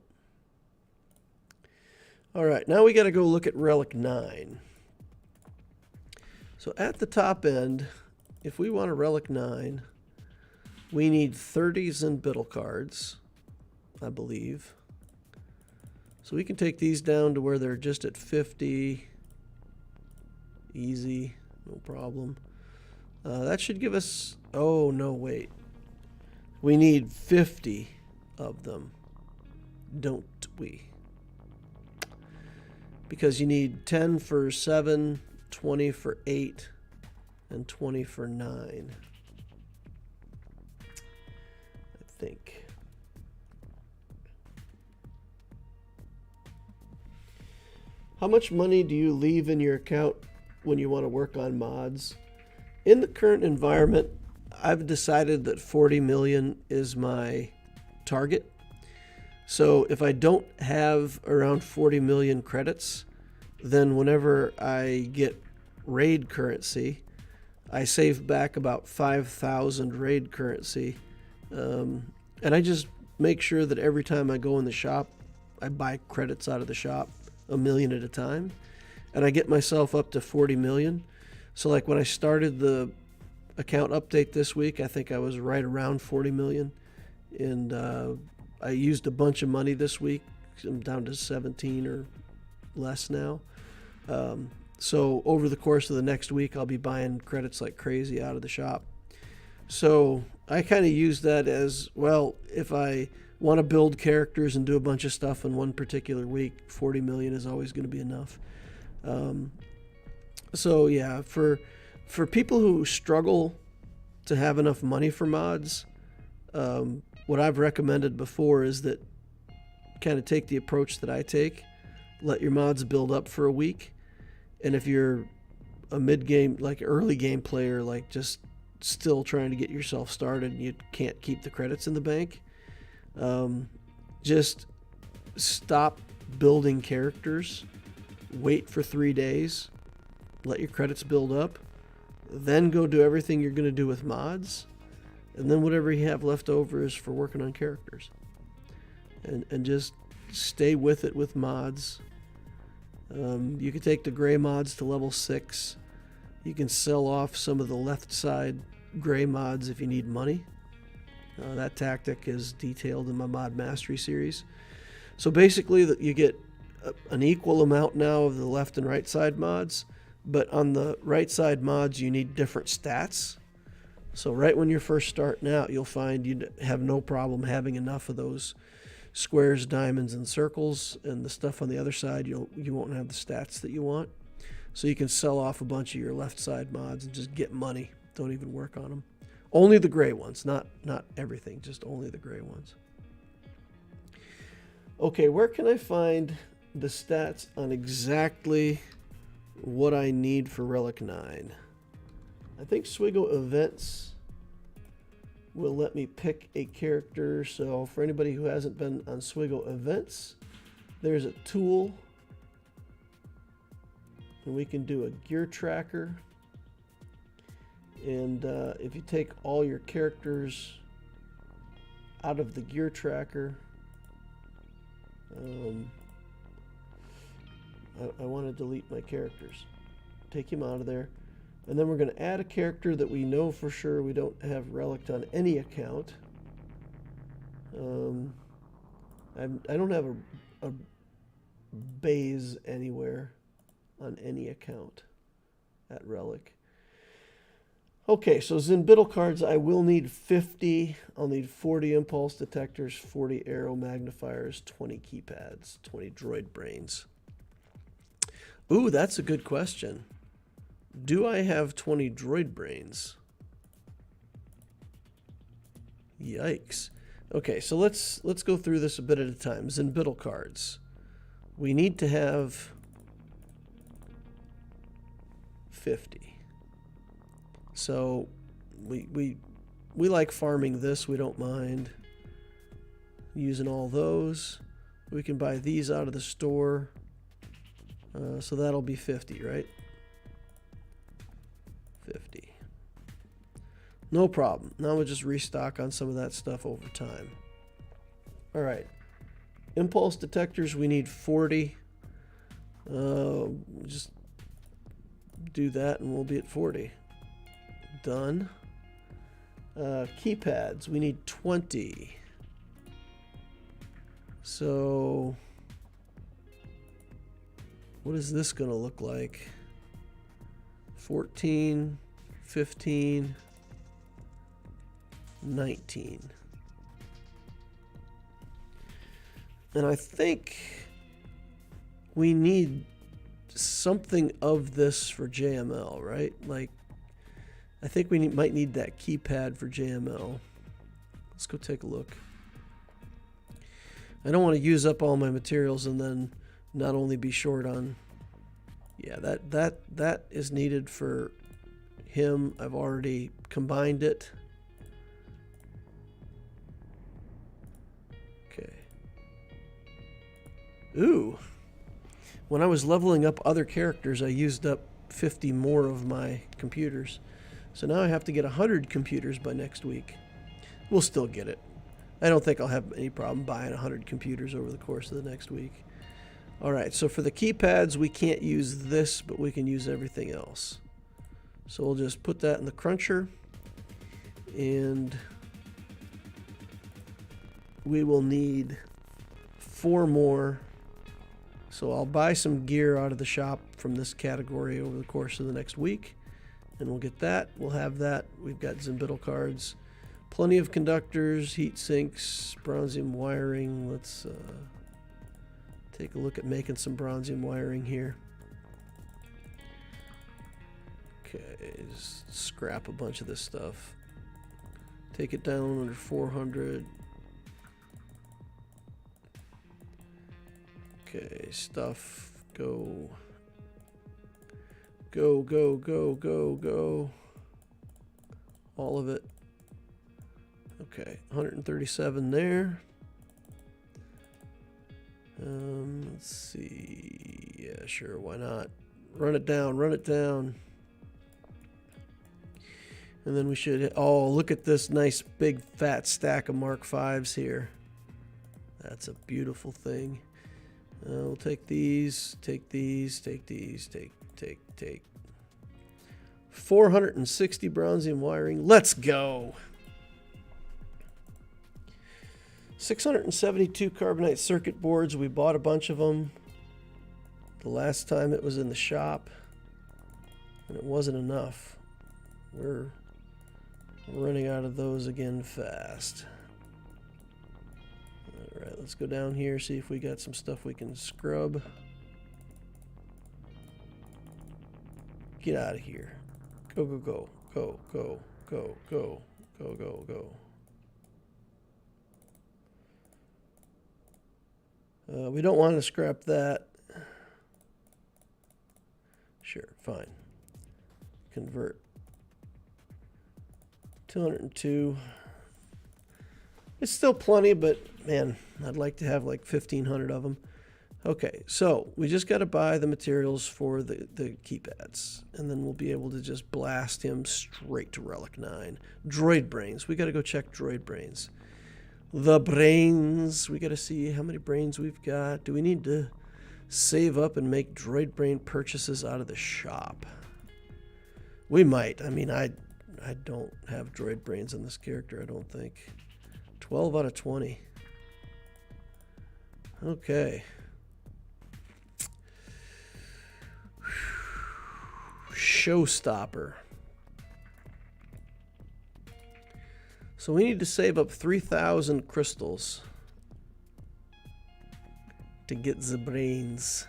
A: Alright, now we got to go look at Relic 9. So at the top end, if we want a Relic 9, we need 30s and Biddle cards, I believe. So we can take these down to where they're just at 50. Easy, no problem. That should give us... Oh, no, wait. We need 50 of them, don't we? Because you need 10 for 7, 20 for 8, and 20 for 9. I think. How much money do you leave in your account when you want to work on mods? In the current environment, I've decided that 40 million is my target. So if I don't have around 40 million credits, then whenever I get raid currency, I save back about 5,000 raid currency. And I just make sure that every time I go in the shop, I buy credits out of the shop, 1,000,000 at a time. And I get myself up to 40 million. So like when I started the account update this week, I think I was right around 40 million. And I used a bunch of money this week. I'm down to 17 or less now. So over the course of the next week, I'll be buying credits like crazy out of the shop. So I kind of use that as, well, if I want to build characters and do a bunch of stuff in one particular week, 40 million is always going to be enough. So yeah, for people who struggle to have enough money for mods, what I've recommended before is that kind of take the approach that I take. Let your mods build up for a week. And if you're a mid-game, like early game player, like just still trying to get yourself started and you can't keep the credits in the bank, just stop building characters, wait for 3 days, let your credits build up, then go do everything you're going to do with mods, and then whatever you have left over is for working on characters. And just stay with it with mods. You can take the gray mods to level 6. You can sell off some of the left side gray mods if you need money. That tactic is detailed in my mod mastery series. So basically you get an equal amount now of the left and right side mods, but on the right side mods you need different stats. So right when you're first starting out, you'll find you have no problem having enough of those squares, diamonds, and circles, and the stuff on the other side you won't have the stats that you want. So you can sell off a bunch of your left side mods and just get money. Don't even work on them. Only the gray ones, not everything, just only the gray ones. Okay, where can I find the stats on exactly what I need for Relic 9? I think Swigo Events will let me pick a character. So for anybody who hasn't been on Swigo Events, there's a tool, and we can do a gear tracker. And if you take all your characters out of the gear tracker, I want to delete my characters. Take him out of there. And then we're going to add a character that we know for sure we don't have relic on any account. I don't have a base anywhere on any account at Relic. Okay, so Zinbittle cards, I will need 50. I'll need 40 impulse detectors, 40 arrow magnifiers, 20 keypads, 20 droid brains. Ooh, that's a good question. Do I have 20 droid brains? Yikes. Okay, so let's go through this a bit at a time. Zinbittle cards. We need to have 50. So we like farming this. We don't mind using all those. We can buy these out of the store. So that'll be 50, right? 50. No problem. Now we'll just restock on some of that stuff over time. All right. Impulse detectors, we need 40. Just do that and we'll be at 40. Done. Keypads, we need 20. So what is this going to look like? 14, 15, 19. And I think we need something of this for JML, right? Like, I think we might need that keypad for JML. Let's go take a look. I don't want to use up all my materials and then not only be short on. Yeah, that is needed for him. I've already combined it. Okay. Ooh. When I was leveling up other characters, I used up 50 more of my computers. So now I have to get 100 computers by next week. We'll still get it. I don't think I'll have any problem buying 100 computers over the course of the next week. Alright, so for the keypads, we can't use this, but we can use everything else. So we'll just put that in the cruncher. And we will need 4 more. So I'll buy some gear out of the shop from this category over the course of the next week. And we'll get that. We'll have that. We've got Zimbital cards. Plenty of conductors, heat sinks, bronzium wiring. Let's take a look at making some bronzium wiring here. Okay, just scrap a bunch of this stuff. Take it down under 400. Okay, stuff, go. Go, go, go, go, go. All of it. Okay, 137 there. Let's see. Yeah, sure, why not? Run it down, run it down. And then we should, oh, look at this nice big fat stack of Mark V's here. That's a beautiful thing. We'll take these, take these, take these, take. 460 bronzium wiring. Let's go. 672 carbonite circuit boards. We bought a bunch of them the last time it was in the shop, and it wasn't enough. We're running out of those again fast. Alright, let's go down here, see if we got some stuff we can scrub. Get out of here. Go, go, go. Go, go, go, go, go, go, go. We don't want to scrap that. Sure, fine. Convert. 202. It's still plenty, but man, I'd like to have like 1,500 of them. Okay, so we just got to buy the materials for the keypads, and then we'll be able to just blast him straight to Relic 9. Droid Brains. We got to go check Droid Brains. The brains. We got to see how many brains we've got. Do we need to save up and make Droid Brain purchases out of the shop? We might. I mean, I don't have Droid Brains on this character, I don't think. 12 out of 20. Okay. Showstopper. So we need to save up 3,000 crystals to get the brains.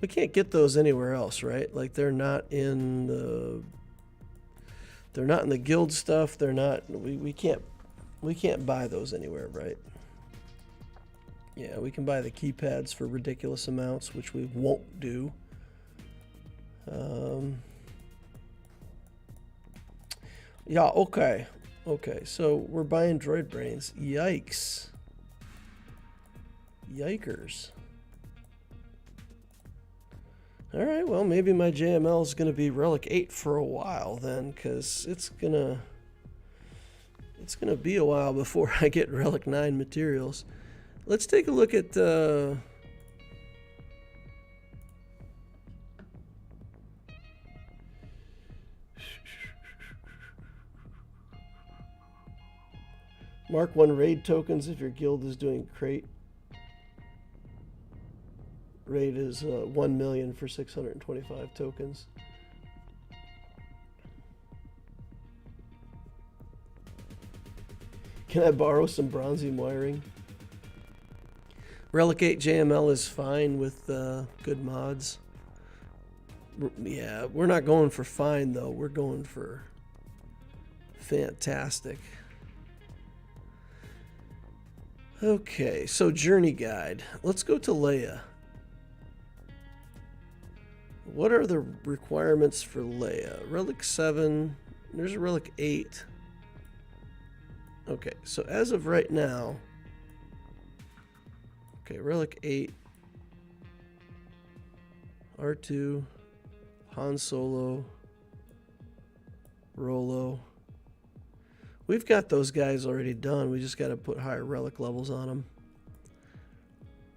A: We can't get those anywhere else, right? Like they're not in the guild stuff. They're not. We can't buy those anywhere, right? Yeah, we can buy the keypads for ridiculous amounts, which we won't do. Yeah, okay. Okay, so we're buying Droid Brains. Yikes. Yikers. Alright, well, maybe my JML is going to be Relic 8 for a while then, because it's gonna be a while before I get Relic 9 materials. Let's take a look at Mark 1 raid tokens if your guild is doing crate. Raid is 1 million for 625 tokens. Can I borrow some bronzium wiring? Relic 8 JML is fine with good mods. Yeah, we're not going for fine though. We're going for fantastic. Okay, so journey guide. Let's go to Leia. What are the requirements for Leia? Relic 7. There's a Relic 8. Okay, so as of right now, Okay, Relic 8. R2. Han Solo. Rolo. We've got those guys already done. We just got to put higher relic levels on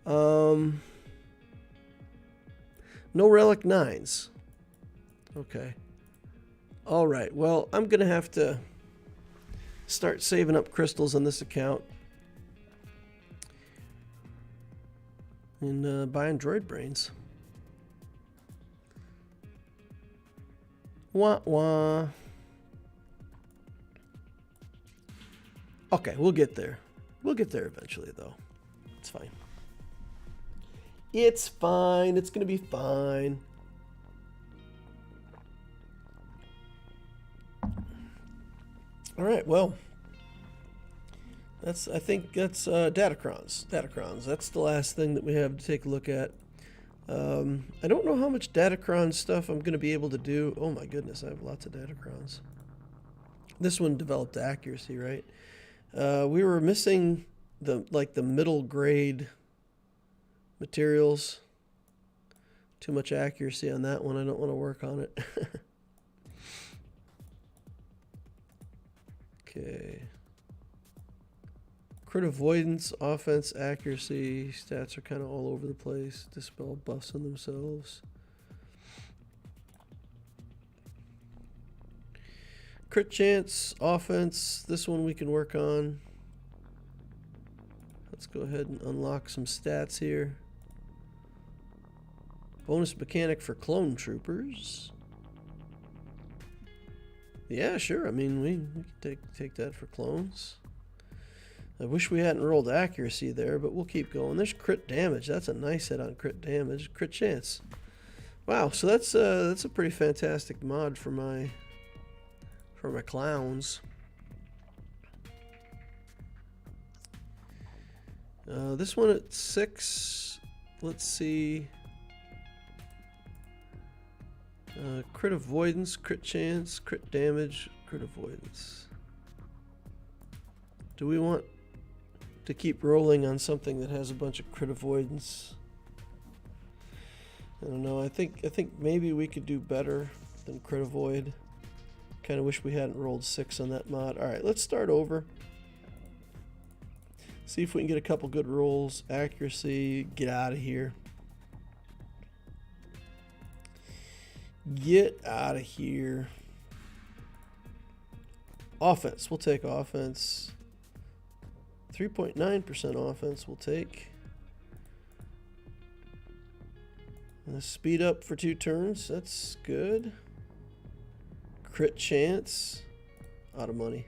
A: them. No relic 9s. Okay. All right. Well, I'm going to have to start saving up crystals on this account. And buying droid brains. Wah wah. Okay, we'll get there. We'll get there eventually, though. It's fine. It's fine. It's going to be fine. All right, well, I think that's Datacrons. That's the last thing that we have to take a look at. I don't know how much Datacron stuff I'm going to be able to do. Oh my goodness, I have lots of Datacrons. This one developed accuracy, right? We were missing the middle grade materials. Too much accuracy on that one. I don't want to work on it. Okay. Crit avoidance, offense, accuracy, stats are kind of all over the place. Dispel buffs on themselves. Crit chance, offense, this one we can work on. Let's go ahead and unlock some stats here. Bonus mechanic for clone troopers. Yeah, sure. I mean, we can take that for clones. I wish we hadn't rolled accuracy there, but we'll keep going. There's crit damage. That's a nice hit on crit damage. Crit chance. Wow, so that's a pretty fantastic mod for my clowns. This one at 6. Let's see. Crit avoidance, crit chance, crit damage, crit avoidance. Do we want to keep rolling on something that has a bunch of crit avoidance? I don't know. I think maybe we could do better than crit avoid. Kind of wish we hadn't rolled 6 on that mod. All right, let's start over. See if we can get a couple good rolls. Accuracy, get out of here. Get out of here. Offense, we'll take offense. 3.9% offense we'll take. And speed up for 2 turns, that's good. Crit chance, out of money.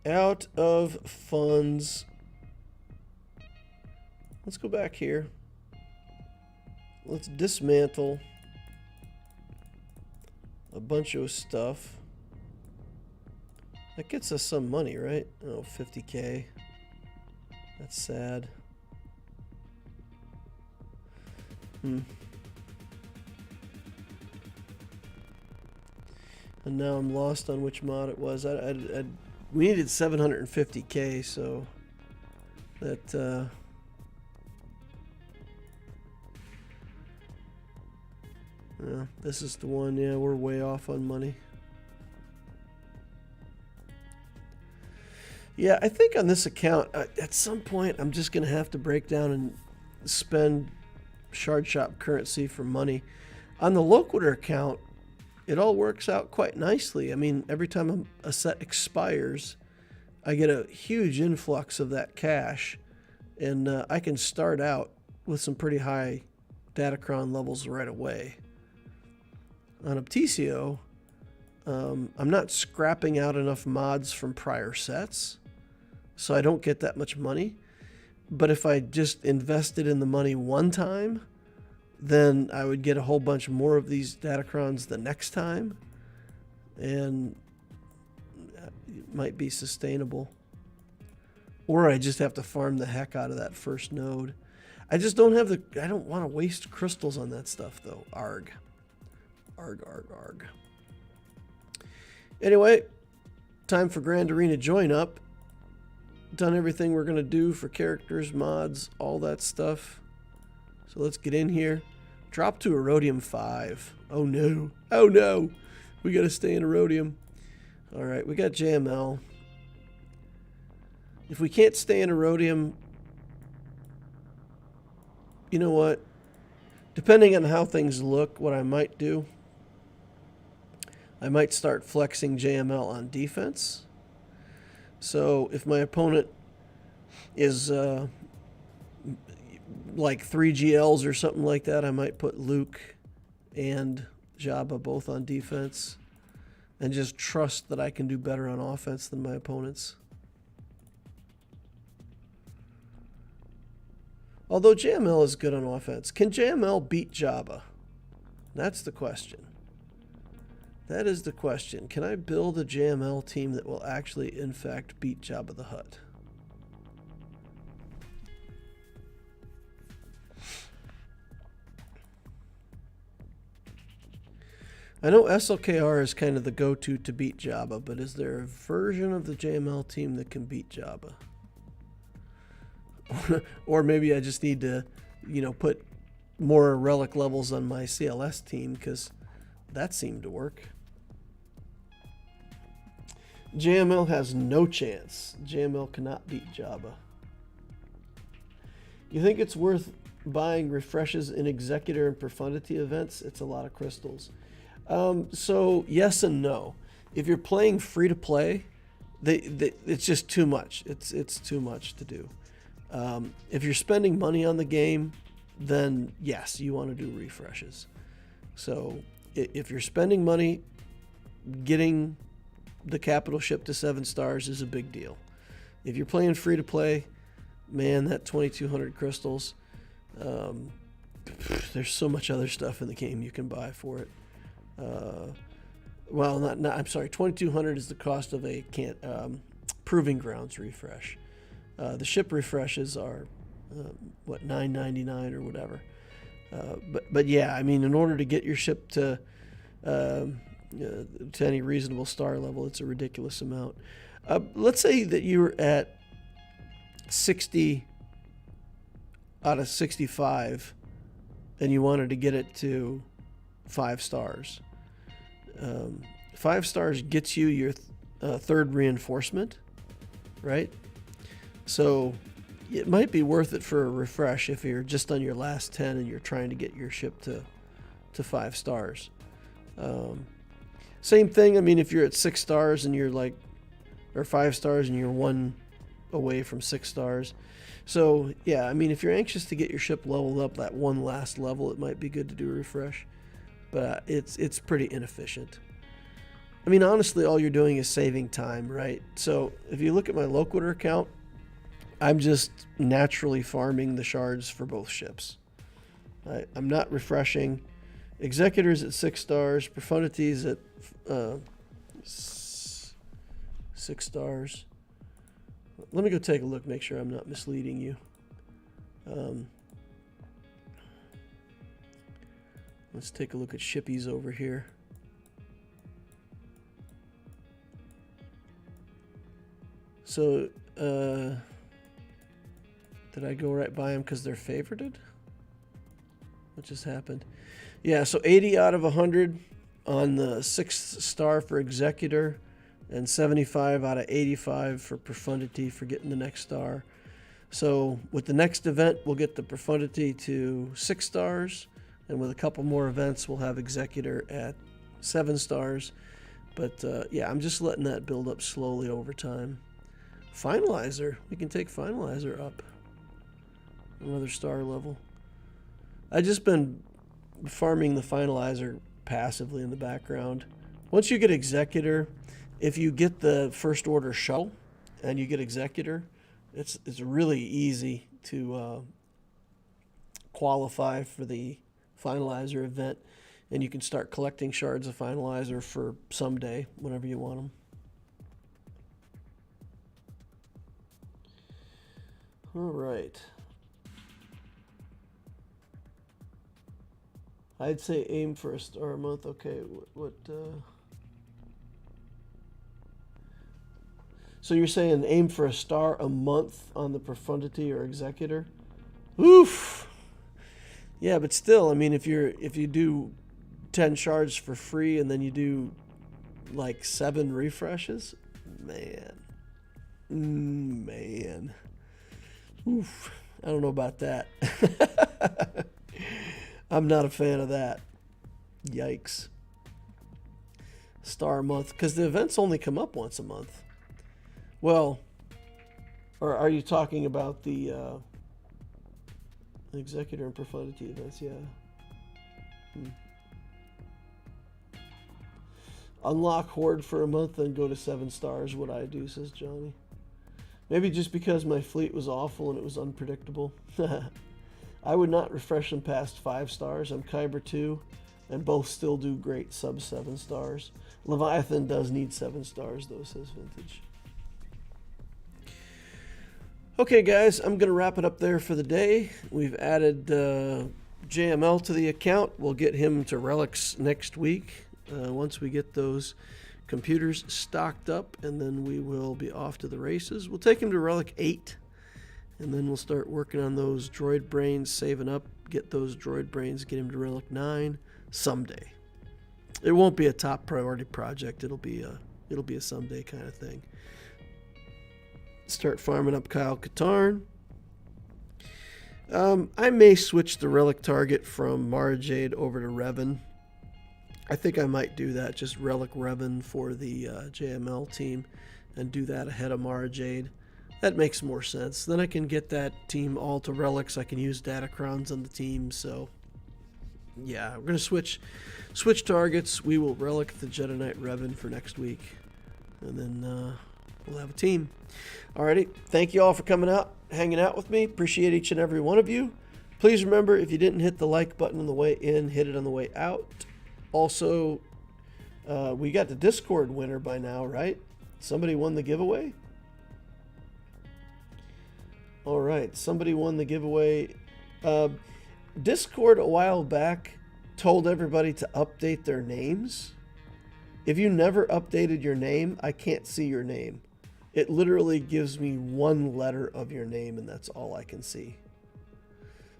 A: Out of funds. Let's go back here. Let's dismantle a bunch of stuff. That gets us some money, right? Oh, 50K. That's sad. And now I'm lost on which mod it was. We needed 750K, so that yeah, this is the one. Yeah, we're way off on money. Yeah, I think on this account, at some point, I'm just going to have to break down and spend Shard Shop currency for money. On the Loquitur account, it all works out quite nicely. I mean, every time a set expires, I get a huge influx of that cash, and I can start out with some pretty high Datacron levels right away. On Obticeo, I'm not scrapping out enough mods from prior sets, so I don't get that much money. But if I just invested in the money one time, then I would get a whole bunch more of these Datacrons the next time, and it might be sustainable. Or I just have to farm the heck out of that first node. I just don't have I don't want to waste crystals on that stuff, though. Arg. Arg, arg, arg. Anyway, time for Grand Arena join up. done everything we're going to do for characters, mods, all that stuff. So let's get in here. Drop to Erodium 5. Oh no. Oh no. We got to stay in Erodium. Alright, we got JML. If we can't stay in Erodium, you know what? Depending on how things look, what I might do, I might start flexing JML on defense. So if my opponent is like 3 GLs or something like that, I might put Luke and Jabba both on defense and just trust that I can do better on offense than my opponents. Although JML is good on offense. Can JML beat Jabba? That's the question. That is the question. Can I build a JML team that will actually, in fact, beat Jabba the Hutt? I know SLKR is kind of the go-to to beat Jabba, but is there a version of the JML team that can beat Jabba? Or maybe I just need to, you know, put more relic levels on my CLS team, because that seemed to work. JML has no chance. JML cannot beat Jabba. You think it's worth buying refreshes in Executor and Profundity events? It's a lot of crystals. So yes and no. If you're playing free to play, it's just too much. It's too much to do. If you're spending money on the game, then yes, you want to do refreshes. So if you're spending money, getting the capital ship to 7 stars is a big deal. If you're playing free to play, man, that 2200 crystals, there's so much other stuff in the game you can buy for it. Well, I'm sorry, 2200 is the cost of a Proving Grounds refresh. The ship refreshes are what, $9.99 or whatever. But yeah, I mean, in order to get your ship to any reasonable star level, it's a ridiculous amount. Let's say that you were at 60 out of 65 and you wanted to get it to 5 stars. 5 stars gets you your third reinforcement, right? So it might be worth it for a refresh if you're just on your last 10 and you're trying to get your ship to 5 stars. Same thing, I mean, if you're at 6 stars and you're like, or 5 stars and you're 1 away from 6 stars. So yeah, I mean, if you're anxious to get your ship leveled up that one last level, it might be good to do a refresh. But it's pretty inefficient. I mean, honestly, all you're doing is saving time, right? So if you look at my Loquitur account, I'm just naturally farming the shards for both ships. I'm not refreshing. Executors at 6 stars, Profundities at 6 stars. Let me go take a look, make sure I'm not misleading you. Let's take a look at shippies over here. So, did I go right by them because they're favorited? What just happened? Yeah, so 80 out of 100 on the 6th star for Executor, and 75 out of 85 for Profundity for getting the next star. So with the next event, we'll get the Profundity to 6 stars, and with a couple more events, we'll have Executor at 7 stars. But yeah, I'm just letting that build up slowly over time. Finalizer, we can take Finalizer up another star level. I've just been farming the Finalizer passively in the background. Once you get Executor, if you get the First Order shuttle and you get Executor, it's really easy to qualify for the Finalizer event, and you can start collecting shards of Finalizer for someday, whenever you want them. All right. I'd say aim for a star a month. Okay, So you're saying aim for a star a month on the Profundity or Executor? Oof. Yeah, but still, I mean, if you do 10 shards for free and then you do like 7 refreshes, man. Man. Oof. I don't know about that. I'm not a fan of that. Yikes. Star a month, because the events only come up once a month. Well, or are you talking about the Executor and Profundity events? Yeah. Unlock Horde for a month, then go to 7 stars. What I do, says Johnny. Maybe just because my fleet was awful and it was unpredictable. I would not refresh them past 5 stars. I'm Kyber 2, and both still do great sub 7 stars. Leviathan does need 7 stars, though, says Vintage. Okay, guys, I'm going to wrap it up there for the day. We've added JML to the account. We'll get him to Relics next week once we get those computers stocked up, and then we will be off to the races. We'll take him to Relic 8, and then we'll start working on those Droid Brains, saving up, get those Droid Brains, get him to Relic 9 someday. It won't be a top priority project. It'll be a someday kind of thing. Start farming up Kyle Katarn. I may switch the Relic target from Mara Jade over to Revan. I think I might do that, just Relic Revan for the JML team, and do that ahead of Mara Jade. That makes more sense. Then I can get that team all to Relics. I can use Datacrons on the team, so yeah, we're going to switch targets. We will Relic the Jedi Knight Revan for next week, and then we'll have a team. Alrighty, thank you all for coming out, hanging out with me. Appreciate each and every one of you. Please remember, if you didn't hit the like button on the way in, hit it on the way out. Also, we got the Discord winner by now, right? Somebody won the giveaway? All right, somebody won the giveaway. Discord a while back told everybody to update their names. If you never updated your name, I can't see your name. It literally gives me 1 letter of your name, and that's all I can see.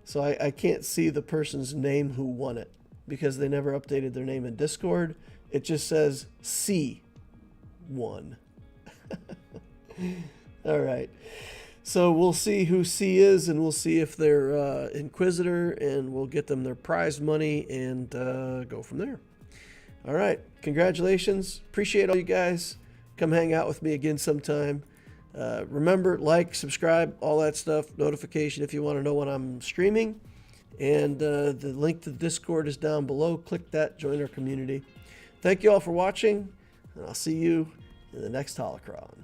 A: So I can't see the person's name who won it, because they never updated their name in Discord. It just says C1. All right. So we'll see who C is, and we'll see if they're Inquisitor, and we'll get them their prize money and go from there. All right. Congratulations. Appreciate all you guys. Come hang out with me again sometime. Remember, like, subscribe, all that stuff, notification if you want to know when I'm streaming. And the link to the Discord is down below. Click that, join our community. Thank you all for watching, and I'll see you in the next Holocron.